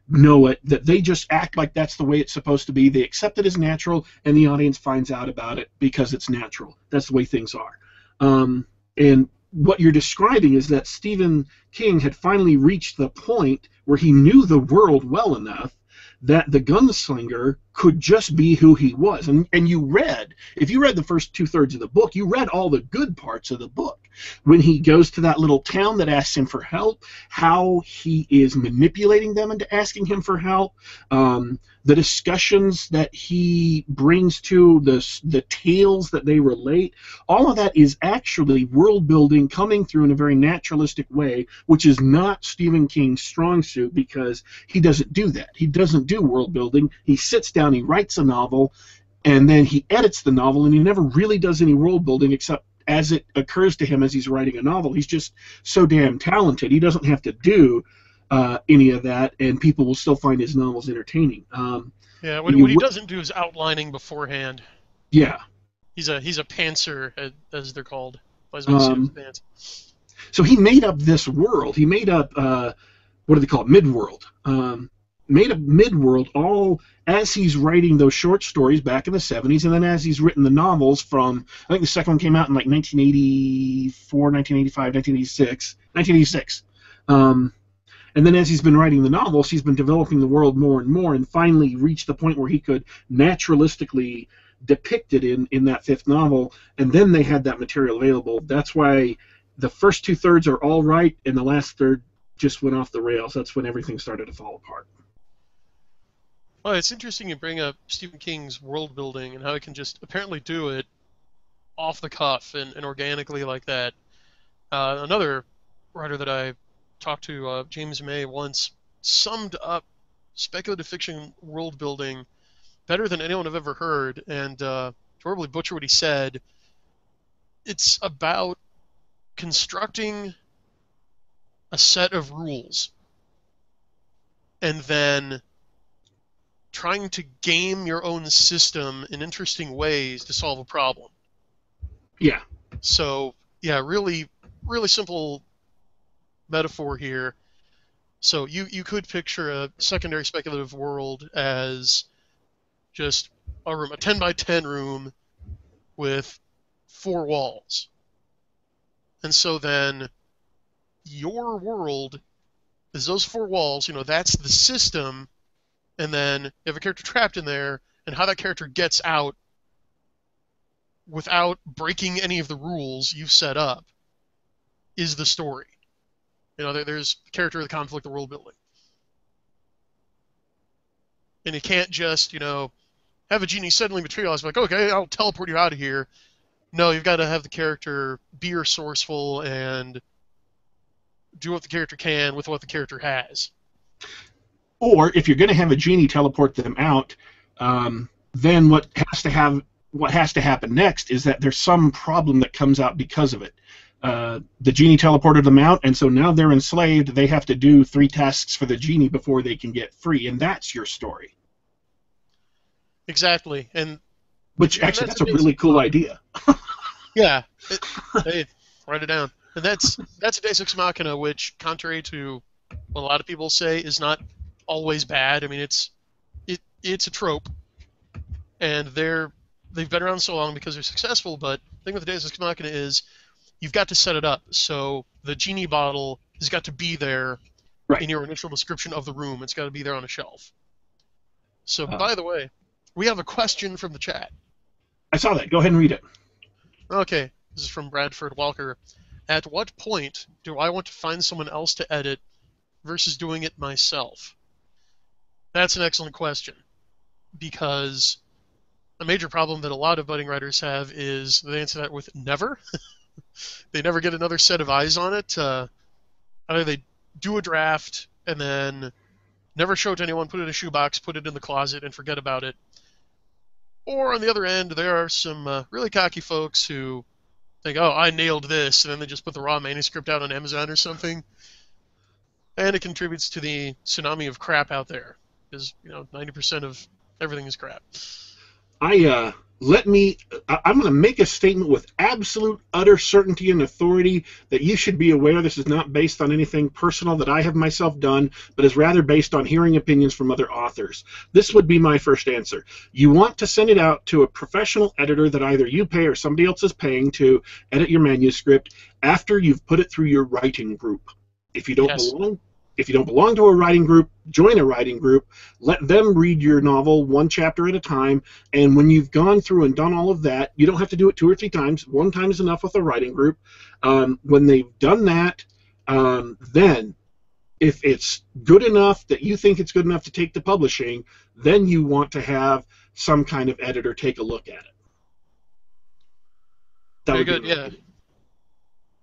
know it, that they just act like that's the way it's supposed to be. They accept it as natural, and the audience finds out about it because it's natural. That's the way things are. And what you're describing is that Stephen King had finally reached the point where he knew the world well enough that the gunslinger could just be who he was. And if you read the first 2/3 of the book, you read all the good parts of the book. When he goes to that little town that asks him for help, how he is manipulating them into asking him for help, the discussions that he brings to the tales that they relate, all of that is actually world building coming through in a very naturalistic way, which is not Stephen King's strong suit, because he doesn't do that. He doesn't do world building. He sits down, he writes a novel, and then he edits the novel, and he never really does any world building except as it occurs to him as he's writing a novel. He's just so damn talented. He doesn't have to do any of that, and people will still find his novels entertaining. Yeah, what he doesn't do is outlining beforehand. Yeah. He's a pantser, as they're called. So he made up this world. He made up, what do they call it, Midworld. Made up Midworld all as he's writing those short stories back in the 70s, and then as he's written the novels from, I think the second one came out in like 1984, 1985, 1986. And then as he's been writing the novels, he's been developing the world more and more, and finally reached the point where he could naturalistically depict it in that fifth novel, and then they had that material available. That's why the first 2/3 are all right, and the last third just went off the rails. That's when everything started to fall apart. Well, it's interesting you bring up Stephen King's world building and how he can just apparently do it off the cuff and organically like that. Another writer that I talked to, James May, once summed up speculative fiction world building better than anyone I've ever heard, and to horribly butcher what he said, it's about constructing a set of rules and then trying to game your own system in interesting ways to solve a problem. Yeah. So, yeah, really, really simple metaphor here. So you could picture a secondary speculative world as just a room, a 10 by 10 room with 4 walls. And so then your world is those 4 walls, that's the system, and then you have a character trapped in there, and how that character gets out without breaking any of the rules you've set up is the story. There's the character, the conflict, the world building. And you can't just, have a genie suddenly materialize, like, okay, I'll teleport you out of here. No, you've got to have the character be resourceful and do what the character can with what the character has. Or if you're going to have a genie teleport them out, then what has to happen next is that there's some problem that comes out because of it. The genie teleported them out, and so now they're enslaved. They have to do 3 tasks for the genie before they can get free, and that's your story. Exactly, which actually that's a really cool idea. Yeah, hey, write it down. And that's a Deus Ex Machina, which, contrary to what a lot of people say, is not always bad. I mean, it's a trope, and they've been around so long because they're successful. But the thing with the Deus Ex Machina is you've got to set it up. So the genie bottle has got to be there in your initial description of the room. It's got to be there on a shelf. So, by the way, we have a question from the chat. I saw that. Go ahead and read it. Okay. This is from Bradford Walker. At what point do I want to find someone else to edit versus doing it myself? That's an excellent question, because a major problem that a lot of budding writers have is they answer that with never. They never get another set of eyes on it. Either they do a draft and then never show it to anyone, put it in a shoebox, put it in the closet, and forget about it. Or on the other end, there are some really cocky folks who think, oh, I nailed this, and then they just put the raw manuscript out on Amazon or something. And it contributes to the tsunami of crap out there, because 90% of everything is crap. I'm going to make a statement with absolute, utter certainty and authority that you should be aware this is not based on anything personal that I have myself done, but is rather based on hearing opinions from other authors. This would be my first answer. You want to send it out to a professional editor that either you pay or somebody else is paying to edit your manuscript after you've put it through your writing group. If you don't belong to a writing group, join a writing group, let them read your novel 1 chapter at a time, and when you've gone through and done all of that, you don't have to do it 2 or 3 times. 1 time is enough with a writing group. When they've done that, then if it's good enough that you think it's good enough to take to publishing, then you want to have some kind of editor take a look at it. Very good, yeah.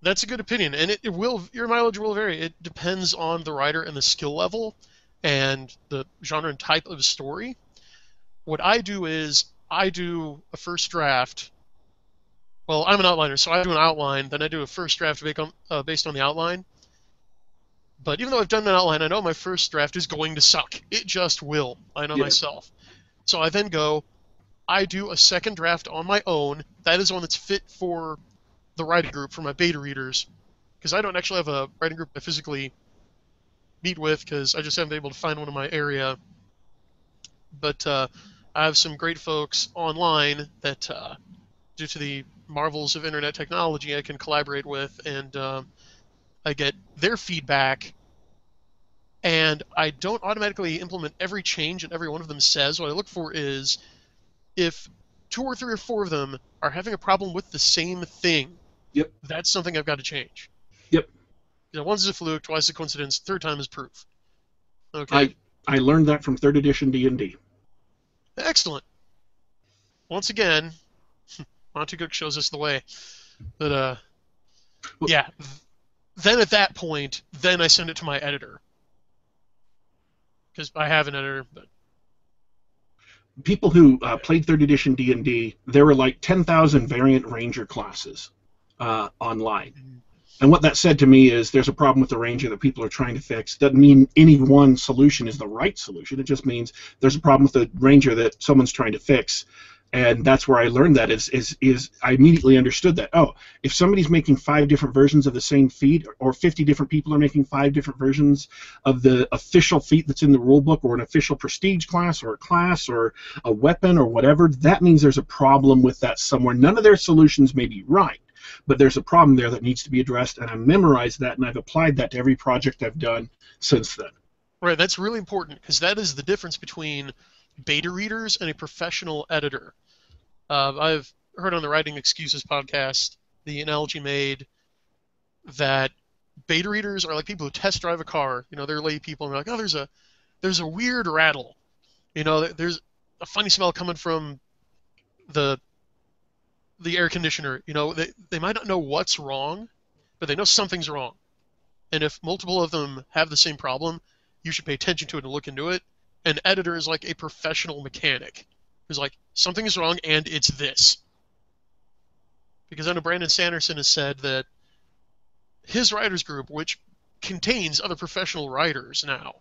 That's a good opinion, and your mileage will vary. It depends on the writer and the skill level and the genre and type of story. What I do is I do a first draft. Well, I'm an outliner, so I do an outline, then I do a first draft based on the outline. But even though I've done an outline, I know my first draft is going to suck. It just will. I know Yeah. myself. So I then I do a second draft on my own. That is one that's fit for the writing group, for my beta readers. Because I don't actually have a writing group I physically meet with, because I just haven't been able to find one in my area. But I have some great folks online that, due to the marvels of internet technology, I can collaborate with, and I get their feedback, and I don't automatically implement every change that every one of them says. What I look for is if 2 or 3 or 4 of them are having a problem with the same thing, Yep. that's something I've got to change. Yep. Once is a fluke, twice is a coincidence, third time is proof. Okay. I learned that from 3rd edition D&D. Excellent. Once again, Monty Cook shows us the way. But yeah. Then at that point, then I send it to my editor. Because I have an editor, but people who played 3rd edition D&D, there were like 10,000 variant ranger classes online. And what that said to me is there's a problem with the ranger that people are trying to fix. Doesn't mean any one solution is the right solution. It just means there's a problem with the ranger that someone's trying to fix. And that's where I learned that is I immediately understood that, oh, if somebody's making 5 different versions of the same feat, or 50 different people are making 5 different versions of the official feat that's in the rulebook, or an official prestige class, or a weapon, or whatever, that means there's a problem with that somewhere. None of their solutions may be right, but there's a problem there that needs to be addressed, and I memorized that, and I've applied that to every project I've done since then. Right, that's really important, because that is the difference between beta readers and a professional editor. I've heard on the Writing Excuses podcast the analogy made that beta readers are like people who test drive a car. They're lay people, and they're like, oh, there's a weird rattle. There's a funny smell coming from the air conditioner. They might not know what's wrong, but they know something's wrong. And if multiple of them have the same problem, you should pay attention to it and look into it. An editor is like a professional mechanic who's like, something is wrong and it's this. Because I know Brandon Sanderson has said that his writers group, which contains other professional writers now,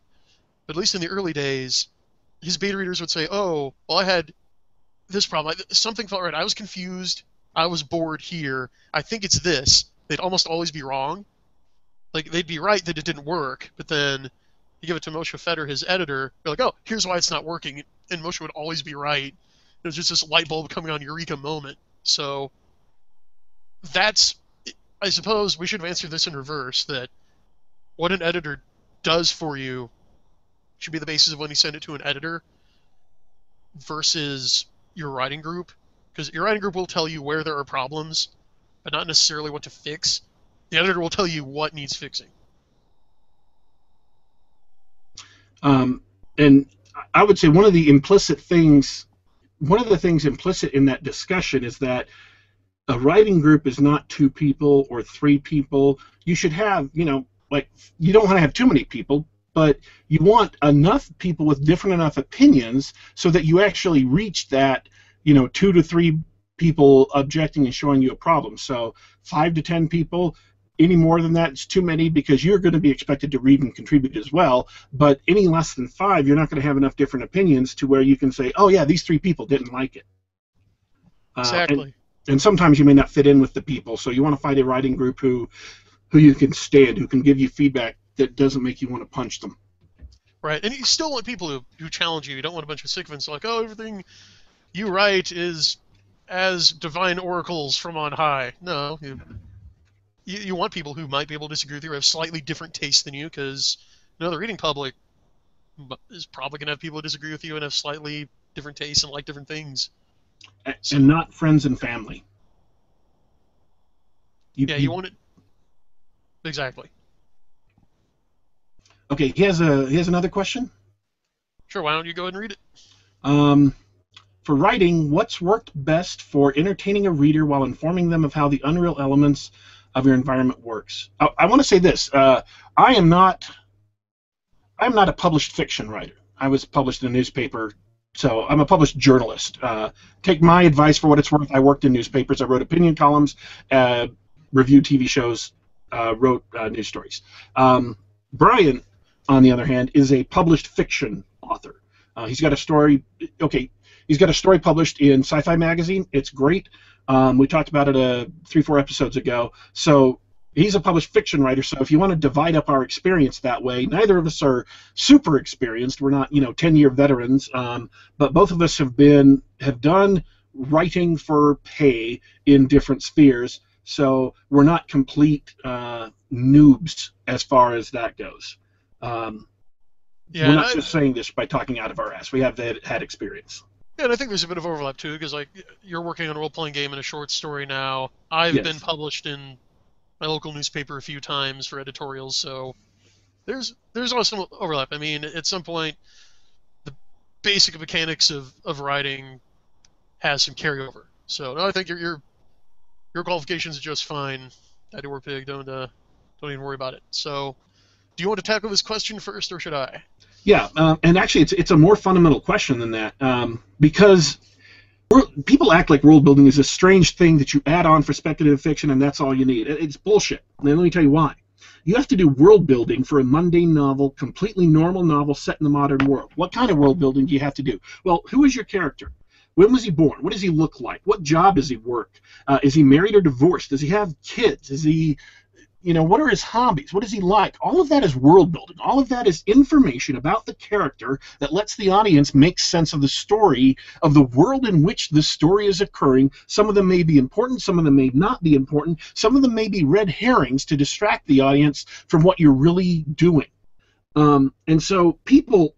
but at least in the early days, his beta readers would say, oh, well, I had this problem. Something felt right. I was confused. I was bored here. I think it's this. They'd almost always be wrong. Like, they'd be right that it didn't work, but then you give it to Moshe Feder, his editor, you're like, oh, here's why it's not working, and Moshe would always be right. It was just this light bulb coming on eureka moment. So that's, I suppose we should have answered this in reverse, that what an editor does for you should be the basis of when you send it to an editor versus your writing group. Because your writing group will tell you where there are problems, but not necessarily what to fix. The editor will tell you what needs fixing. And I would say one of the things implicit in that discussion is that a writing group is not 2 people or 3 people. You should have, you don't want to have too many people, but you want enough people with different enough opinions so that you actually reach that, 2 to 3 people objecting and showing you a problem. So 5 to 10 people. Any more than that, it's too many, because you're going to be expected to read and contribute as well. But any less than 5, you're not going to have enough different opinions to where you can say, oh, yeah, these 3 people didn't like it. Exactly. And sometimes you may not fit in with the people, so you want to find a writing group who you can stand, who can give you feedback that doesn't make you want to punch them. Right, and you still want people who challenge you. You don't want a bunch of sycophants like, oh, everything you write is as divine oracles from on high. No, you want people who might be able to disagree with you or have slightly different tastes than you, because the reading public is probably going to have people who disagree with you and have slightly different tastes and like different things. And not friends and family. You want it... Exactly. Okay, he has another question? Sure, why don't you go ahead and read it? For writing, what's worked best for entertaining a reader while informing them of how the unreal elements of your environment works? I want to say this. I am not a published fiction writer. I was published in a newspaper So I'm a published journalist. Take my advice for what it's worth. I worked in newspapers. I wrote opinion columns, reviewed TV shows, wrote news stories. Brian, on the other hand, is a published fiction author. He's got a story. Okay, he's got a story published in Sci-Fi Magazine. It's great. We talked about it 3-4 episodes ago. So he's a published fiction writer. So if you want to divide up our experience that way, neither of us are super experienced. We're not, 10-year veterans. But both of us have done writing for pay in different spheres. So we're not complete noobs as far as that goes. Yeah, we're not just saying this by talking out of our ass. We have had experience. Yeah, and I think there's a bit of overlap too, because like you're working on a role-playing game and a short story now. I've been published in my local newspaper a few times for editorials, so there's also some overlap. I mean, at some point, the basic mechanics of writing has some carryover. So no, I think your qualifications are just fine. Daddy Warpig, don't even worry about it. So, do you want to tackle this question first, or should I? Yeah, and actually, it's a more fundamental question than that, because people act like world building is a strange thing that you add on for speculative fiction, and that's all you need. It's bullshit. And let me tell you why. You have to do world building for a mundane novel, completely normal novel set in the modern world. What kind of world building do you have to do? Well, who is your character? When was he born? What does he look like? What job does he work? Is he married or divorced? Does he have kids? Is he, what are his hobbies? What does he like? All of that is world building. All of that is information about the character that lets the audience make sense of the story, of the world in which the story is occurring. Some of them may be important. Some of them may not be important. Some of them may be red herrings to distract the audience from what you're really doing. And so people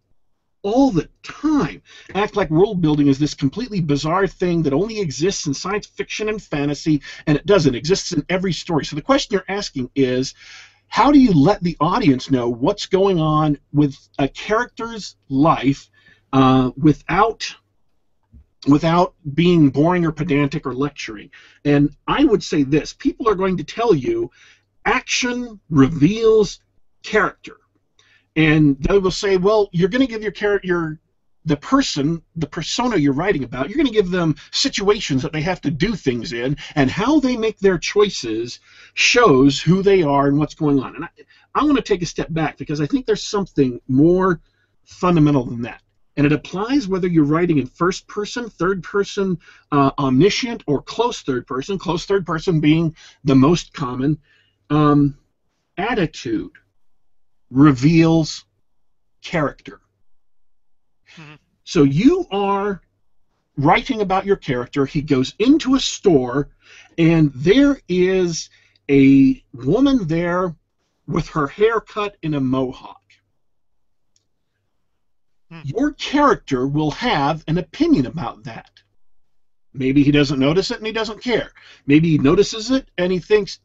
all the time act like world building is this completely bizarre thing that only exists in science fiction and fantasy, and it doesn't. It exists in every story. So the question you're asking is, how do you let the audience know what's going on with a character's life without being boring or pedantic or lecturing? And I would say this: people are going to tell you action reveals character. And they will say, well, you're going to give your character, the persona you're writing about, you're going to give them situations that they have to do things in, and how they make their choices shows who they are and what's going on. And I want to take a step back, because I think there's something more fundamental than that. And it applies whether you're writing in first person, third person, omniscient, or close third person being the most common. Attitude reveals character. Mm-hmm. So you are writing about your character. He goes into a store, and there is a woman there with her hair cut in a mohawk. Your character will have an opinion about that. Maybe he doesn't notice it and he doesn't care. Maybe he notices it and he thinks,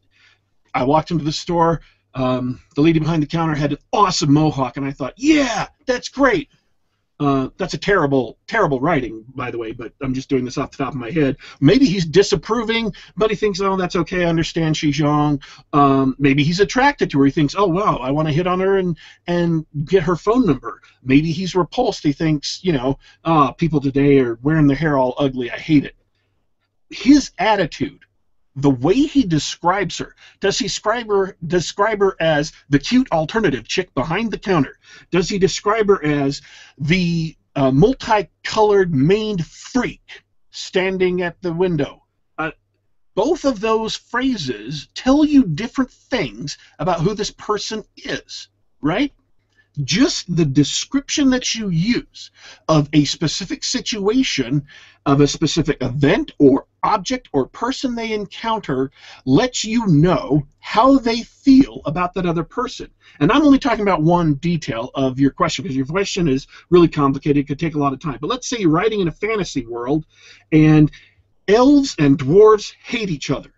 I walked into the store, the lady behind the counter had an awesome mohawk, and I thought, yeah, that's great. That's a terrible writing, by the way, but I'm just doing this off the top of my head. Maybe he's disapproving, but he thinks, oh, that's okay, I understand she's young. Maybe he's attracted to her. He thinks, oh, wow, I want to hit on her and get her phone number. Maybe he's repulsed. He thinks, people today are wearing their hair all ugly. I hate it. His attitude, the way he describes her, does he describe her as the cute alternative chick behind the counter? Does he describe her as the multicolored maned freak standing at the window? Both of those phrases tell you different things about who this person is, right? Just the description that you use of a specific situation, of a specific event or object or person they encounter, lets you know how they feel about that other person. And I'm only talking about one detail of your question, because your question is really complicated. It could take a lot of time. But let's say you're writing in a fantasy world, and elves and dwarves hate each other.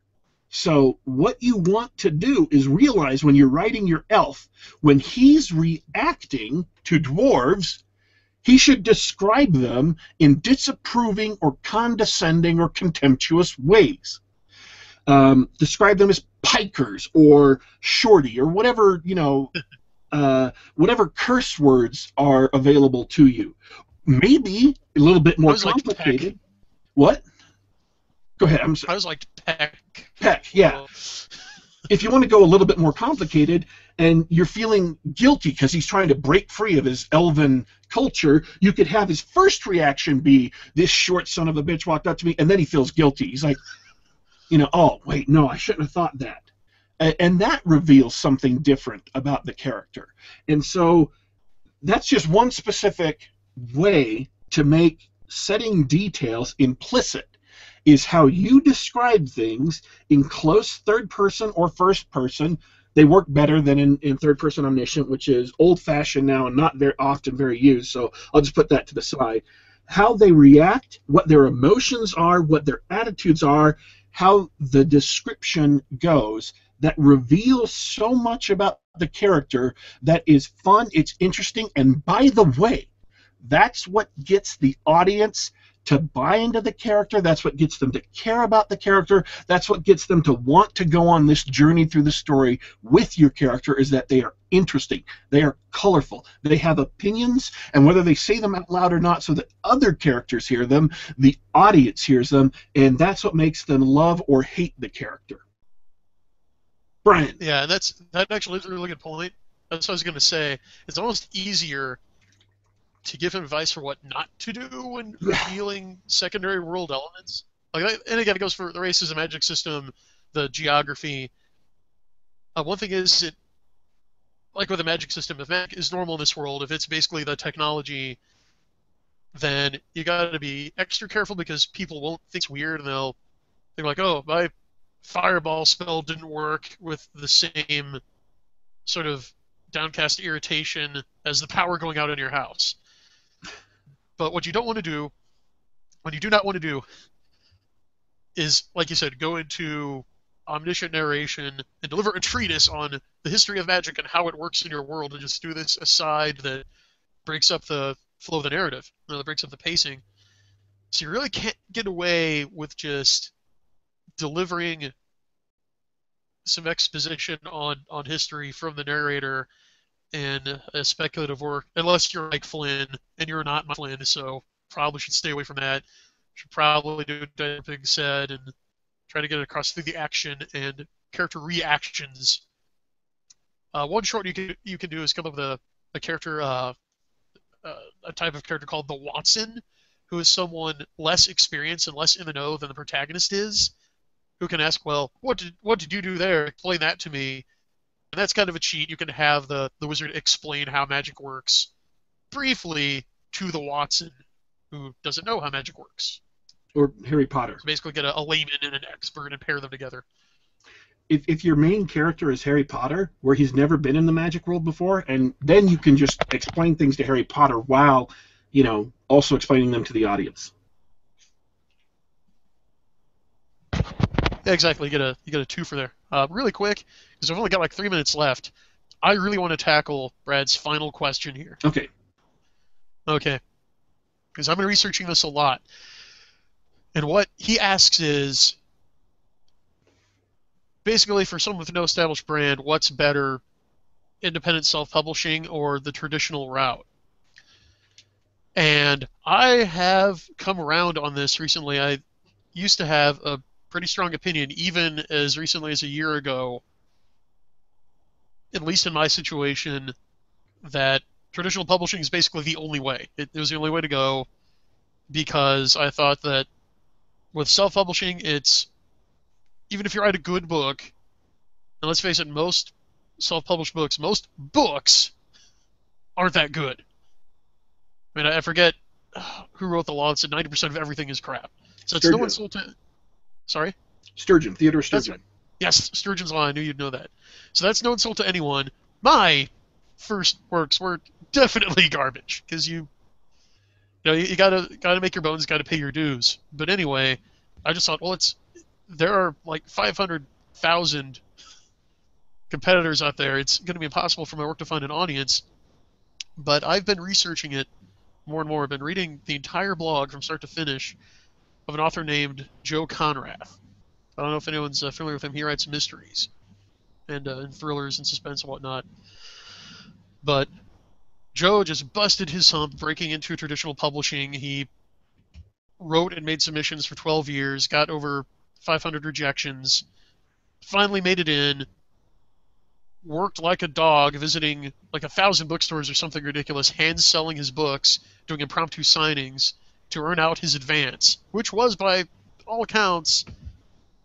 So what you want to do is realize when you're writing your elf, when he's reacting to dwarves, he should describe them in disapproving or condescending or contemptuous ways. Describe them as pikers or shorty or whatever, whatever curse words are available to you. maybe a little bit more was like complicated. What? Go ahead. I'm sorry. I was like Peck. Peck, yeah. If you want to go a little bit more complicated and you're feeling guilty because he's trying to break free of his elven culture, you could have his first reaction be, this short son of a bitch walked up to me, and then he feels guilty. He's like, oh, wait, no, I shouldn't have thought that. And that reveals something different about the character. And so that's just one specific way to make setting details implicit, is how you describe things in close third person or first person. They work better than in third person omniscient, which is old fashioned now and not very often very used, so I'll just put that to the side. How they react, what their emotions are, what their attitudes are, how the description goes, that reveals so much about the character that is fun, it's interesting, and by the way, that's what gets the audience to buy into the character. That's what gets them to care about the character. That's what gets them to want to go on this journey through the story with your character, is that they are interesting. They are colorful. They have opinions, and whether they say them out loud or not so that other characters hear them, the audience hears them, and that's what makes them love or hate the character. Brian. Yeah, that actually is a really good point. That's what I was going to say. It's almost easier to give him advice for what not to do when revealing secondary world elements. And again, it goes for the races, the magic system, the geography. One thing is, like with the magic system, if magic is normal in this world, if it's basically the technology, then you got to be extra careful because people won't think it's weird, and they'll think like, oh, my fireball spell didn't work with the same sort of downcast irritation as the power going out in your house. But what you don't want to do, what you do not want to do, is, like you said, go into omniscient narration and deliver a treatise on the history of magic and how it works in your world, and just do this aside that breaks up the flow of the narrative, that breaks up the pacing. So you really can't get away with just delivering some exposition on history from the narrator and a speculative work, unless you're Mike Flynn, and you're not Mike Flynn, so probably should stay away from that. Should probably do what Warpig said and try to get it across through the action and character reactions. One short you can do is come up with a character, a type of character called the Watson, who is someone less experienced and less in the know than the protagonist is, who can ask, well, what did you do there? Explain that to me. And that's kind of a cheat. You can have the wizard explain how magic works briefly to the Watson, who doesn't know how magic works. Or Harry Potter. So basically get a layman and an expert and pair them together. If your main character is Harry Potter, where he's never been in the magic world before, and then you can just explain things to Harry Potter while, also explaining them to the audience. Yeah, exactly. You get a two for there. Really quick, because I've only got like 3 minutes left. I really want to tackle Brad's final question here. Okay. Okay. Because I've been researching this a lot. And what he asks is, basically for someone with no established brand, what's better, independent self-publishing or the traditional route? And I have come around on this recently. I used to have a pretty strong opinion, even as recently as a year ago, at least in my situation, that traditional publishing is basically the only way. It was the only way to go, because I thought that with self-publishing, it's, even if you write a good book, and let's face it, most self-published books, most books aren't that good. I mean, I forget who wrote the law that said 90% of everything is crap. So it's no insult to... Sorry? Sturgeon, Theodore Sturgeon. Right. Yes, Sturgeon's Law. I knew you'd know that. So that's no insult to anyone. My first works were definitely garbage, because you gotta make your bones, gotta pay your dues. But anyway, I just thought, well, there are like 500,000 competitors out there. It's going to be impossible for my work to find an audience. But I've been researching it more and more. I've been reading the entire blog from start to finish of an author named Joe Conrath. I don't know if anyone's familiar with him. He writes mysteries and thrillers and suspense and whatnot. But Joe just busted his hump breaking into traditional publishing. He wrote and made submissions for 12 years, got over 500 rejections, finally made it in, worked like a dog, visiting like 1,000 bookstores or something ridiculous, hand-selling his books, doing impromptu signings to earn out his advance, which was, by all accounts,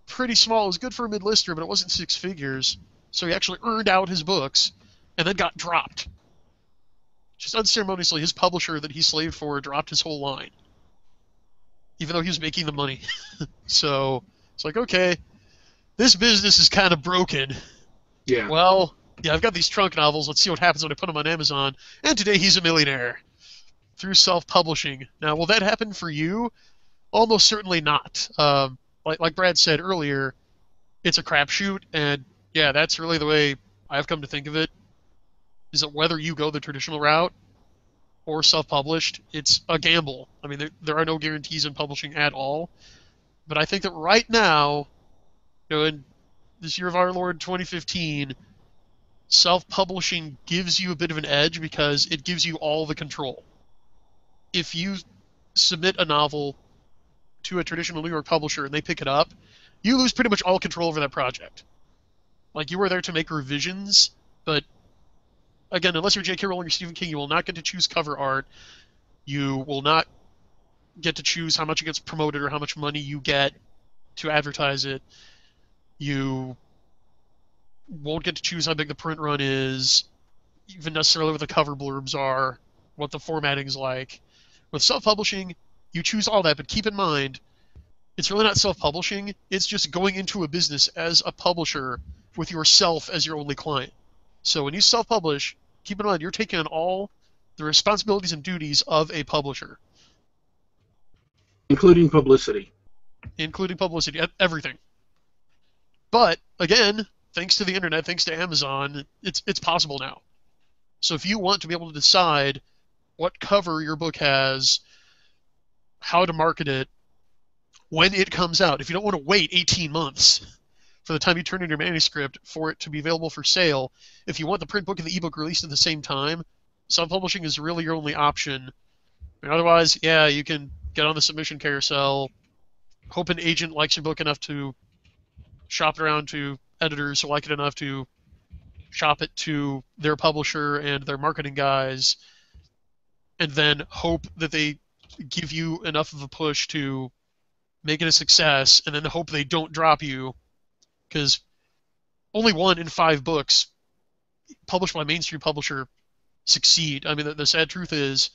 pretty small. It was good for a mid-lister, but it wasn't six figures. So he actually earned out his books and then got dropped. Just unceremoniously, his publisher that he slaved for dropped his whole line, even though he was making the money. So it's like, okay, this business is kind of broken. Yeah. Well, yeah, I've got these trunk novels. Let's see what happens when I put them on Amazon. And today he's a millionaire through self-publishing. Now, will that happen for you? Almost certainly not. Like Brad said earlier, it's a crapshoot, and yeah, that's really the way I've come to think of it, is that whether you go the traditional route or self-published, it's a gamble. I mean, there are no guarantees in publishing at all. But I think that right now, in this year of our Lord 2015, self-publishing gives you a bit of an edge because it gives you all the control. If you submit a novel to a traditional New York publisher and they pick it up, you lose pretty much all control over that project. Like, you were there to make revisions, but again, unless you're J.K. Rowling or Stephen King, you will not get to choose cover art. You will not get to choose how much it gets promoted or how much money you get to advertise it. You won't get to choose how big the print run is, even necessarily what the cover blurbs are, what the formatting's like. With self-publishing, you choose all that, but keep in mind, it's really not self-publishing. It's just going into a business as a publisher with yourself as your only client. So when you self-publish, keep in mind you're taking on all the responsibilities and duties of a publisher. Including publicity. Including publicity, everything. But, again, thanks to the internet, thanks to Amazon, it's possible now. So if you want to be able to decide what cover your book has, how to market it, when it comes out, if you don't want to wait 18 months for the time you turn in your manuscript for it to be available for sale, if you want the print book and the ebook released at the same time, self-publishing is really your only option. And otherwise, yeah, you can get on the submission carousel, hope an agent likes your book enough to shop it around to editors who like it enough to shop it to their publisher and their marketing guys, and then hope that they give you enough of a push to make it a success, and then hope they don't drop you, because only 1 in 5 books published by a mainstream publisher succeed. I mean, the sad truth is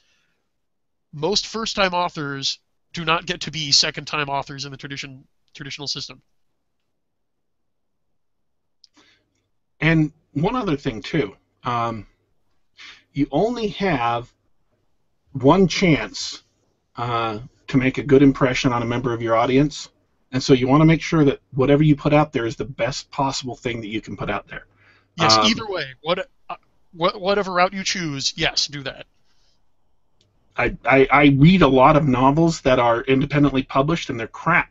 most first-time authors do not get to be second-time authors in the traditional system. And one other thing, too. You only have one chance to make a good impression on a member of your audience. And so you want to make sure that whatever you put out there is the best possible thing that you can put out there. Yes, either way. Whatever route you choose, yes, do that. I read a lot of novels that are independently published, and they're crap.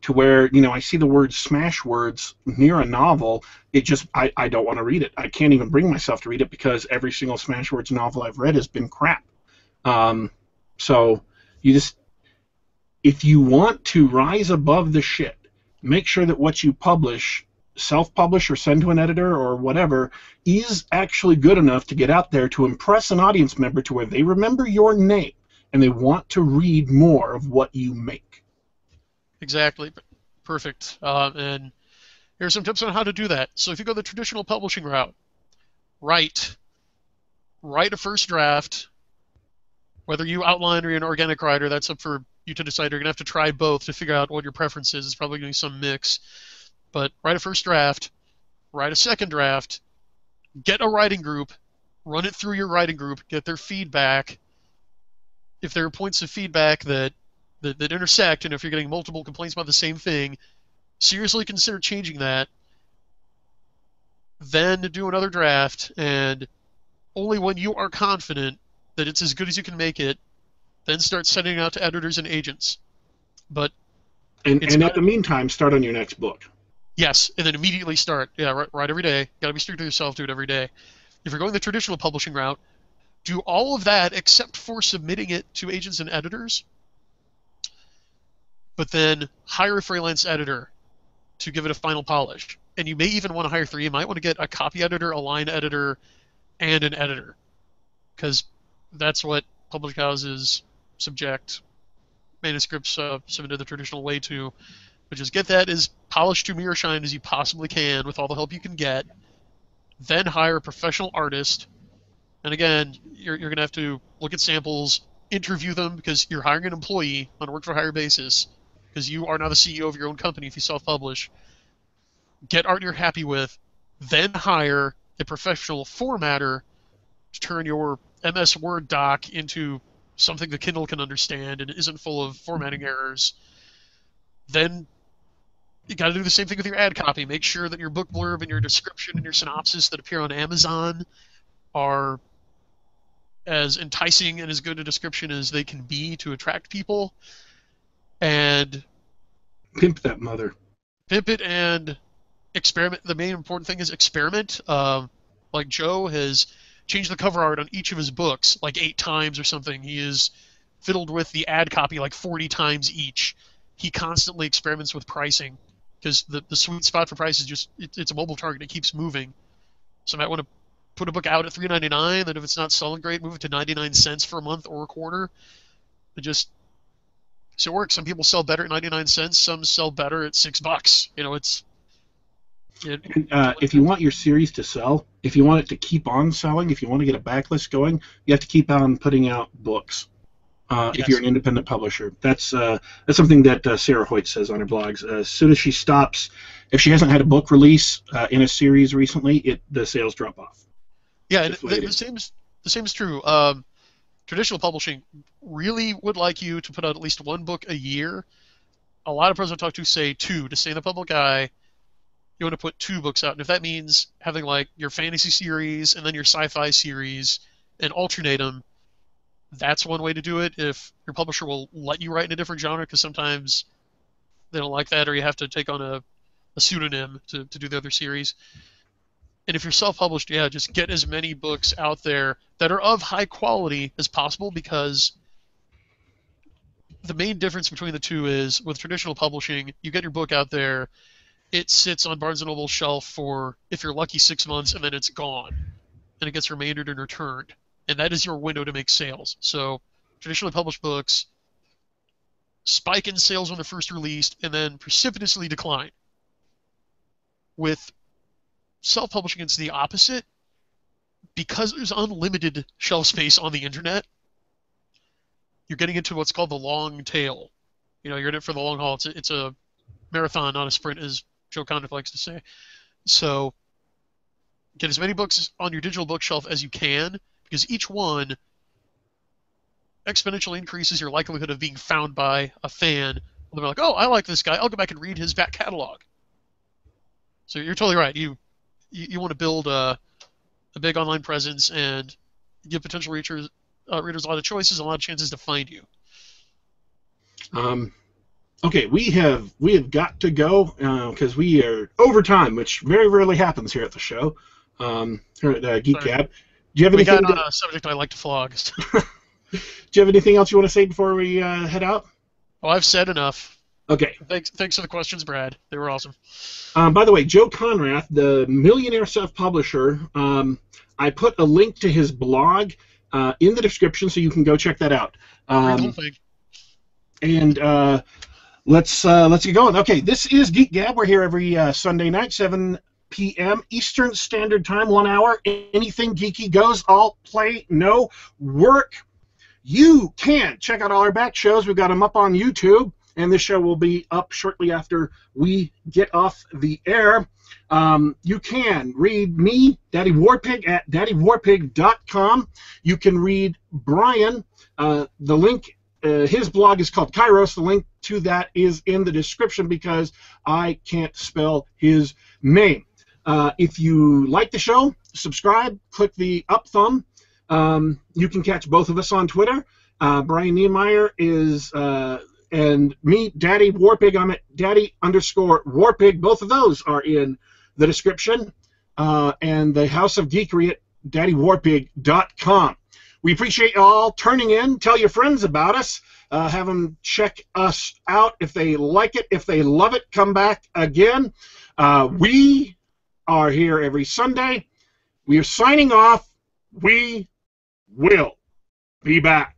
To where, I see the word smash words near a novel, I don't want to read it. I can't even bring myself to read it because every single smash words novel I've read has been crap. So if you want to rise above the shit, make sure that what you publish, self-publish or send to an editor or whatever, is actually good enough to get out there to impress an audience member to where they remember your name and they want to read more of what you make. Exactly. Perfect. And here's some tips on how to do that. So if you go the traditional publishing route, write a first draft. Whether you outline or you're an organic writer, that's up for you to decide. You're going to have to try both to figure out what your preference is. It's probably going to be some mix. But write a first draft, write a second draft, get a writing group, run it through your writing group, get their feedback. If there are points of feedback that intersect, and if you're getting multiple complaints about the same thing, seriously consider changing that. Then do another draft, and only when you are confident that it's as good as you can make it, then start sending it out to editors and agents. But and at the meantime, start on your next book. Yes, and then immediately start. Yeah, write every day. Got to be strict with yourself. Do it every day. If you're going the traditional publishing route, Do all of that except for submitting it to agents and editors, but then hire a freelance editor to give it a final polish. And you may even want to hire three. You might want to get a copy editor, a line editor, and an editor, because that's what publishing houses subject manuscripts submitted the traditional way to. But just get that as polished to mirror shine as you possibly can with all the help you can get. Then hire a professional artist. And again, you're going to have to look at samples, interview them, because you're hiring an employee on a work-for-hire basis, because you are now the CEO of your own company if you self-publish. Get art you're happy with, then hire a professional formatter to turn your MS Word doc into something the Kindle can understand and isn't full of formatting errors. Then you got to do the same thing with your ad copy. Make sure that your book blurb and your description and your synopsis that appear on Amazon are as enticing and as good a description as they can be to attract people. And pimp that mother. Pimp it and experiment. The main important thing is experiment. Like Joe has changed the cover art on each of his books like 8 times or something. He is fiddled with the ad copy like 40 times each. He constantly experiments with pricing, because the sweet spot for price is just it's a mobile target. It keeps moving. So I might want to put a book out at $3.99, then if it's not selling great, move it to 99 cents for a month or a quarter. So it works. Some people sell better at 99 cents. Some sell better at $6. You know, if you want your series to sell, if you want it to keep on selling, if you want to get a backlist going, you have to keep on putting out books. Yes. If you're an independent publisher, that's something that Sarah Hoyt says on her blogs. As soon as she stops, if she hasn't had a book release in a series recently, the sales drop off. Yeah, and the same is true. Traditional publishing really would like you to put out at least one book a year. A lot of pros I talk to say 2. To stay in the public eye, you want to put 2 books out. And if that means having like your fantasy series and then your sci-fi series and alternate them, that's one way to do it. If your publisher will let you write in a different genre, because sometimes they don't like that, or you have to take on a pseudonym to do the other series. And if you're self-published, yeah, just get as many books out there that are of high quality as possible, because the main difference between the two is with traditional publishing, you get your book out there, it sits on Barnes & Noble's shelf for, if you're lucky, 6 months, and then it's gone. And it gets remaindered and returned. And that is your window to make sales. So traditionally published books spike in sales when they're first released and then precipitously decline. With self-publishing, it's the opposite. Because there's unlimited shelf space on the internet, you're getting into what's called the long tail. You know, you're in it for the long haul. It's a marathon, not a sprint, as Joe Connick likes to say. So get as many books on your digital bookshelf as you can, because each one exponentially increases your likelihood of being found by a fan. They're like, oh, I like this guy. I'll go back and read his back catalog. So you're totally right. You want to build a big online presence and give potential readers a lot of choices, a lot of chances to find you. Okay, we have got to go because we are over time, which very rarely happens here at the show. Here at Geek Gab. Do you have anything? We got on a subject I like to flog. Do you have anything else you want to say before we head out? Oh, I've said enough. Okay. Thanks for the questions, Brad. They were awesome. By the way, Joe Conrath, the millionaire self-publisher, I put a link to his blog in the description, so you can go check that out. And let's get going. Okay, this is Geek Gab. We're here every Sunday night, 7 p.m. Eastern Standard Time, 1 hour. Anything geeky goes. All play, no work. You can check out all our back shows. We've got them up on YouTube, and this show will be up shortly after we get off the air. You can read me, Daddy Warpig, at daddywarpig.com. You can read Brian. The link, his blog is called Kairos. The link to that is in the description because I can't spell his name. If you like the show, subscribe, click the up thumb. You can catch both of us on Twitter. Brian Niemeier is, and me, Daddy Warpig. I'm at Daddy_Warpig. Both of those are in the description. And the House of Geekery at daddywarpig.com. We appreciate you all turning in. Tell your friends about us. Have them check us out if they like it. If they love it, come back again. We are here every Sunday. We are signing off. We will be back.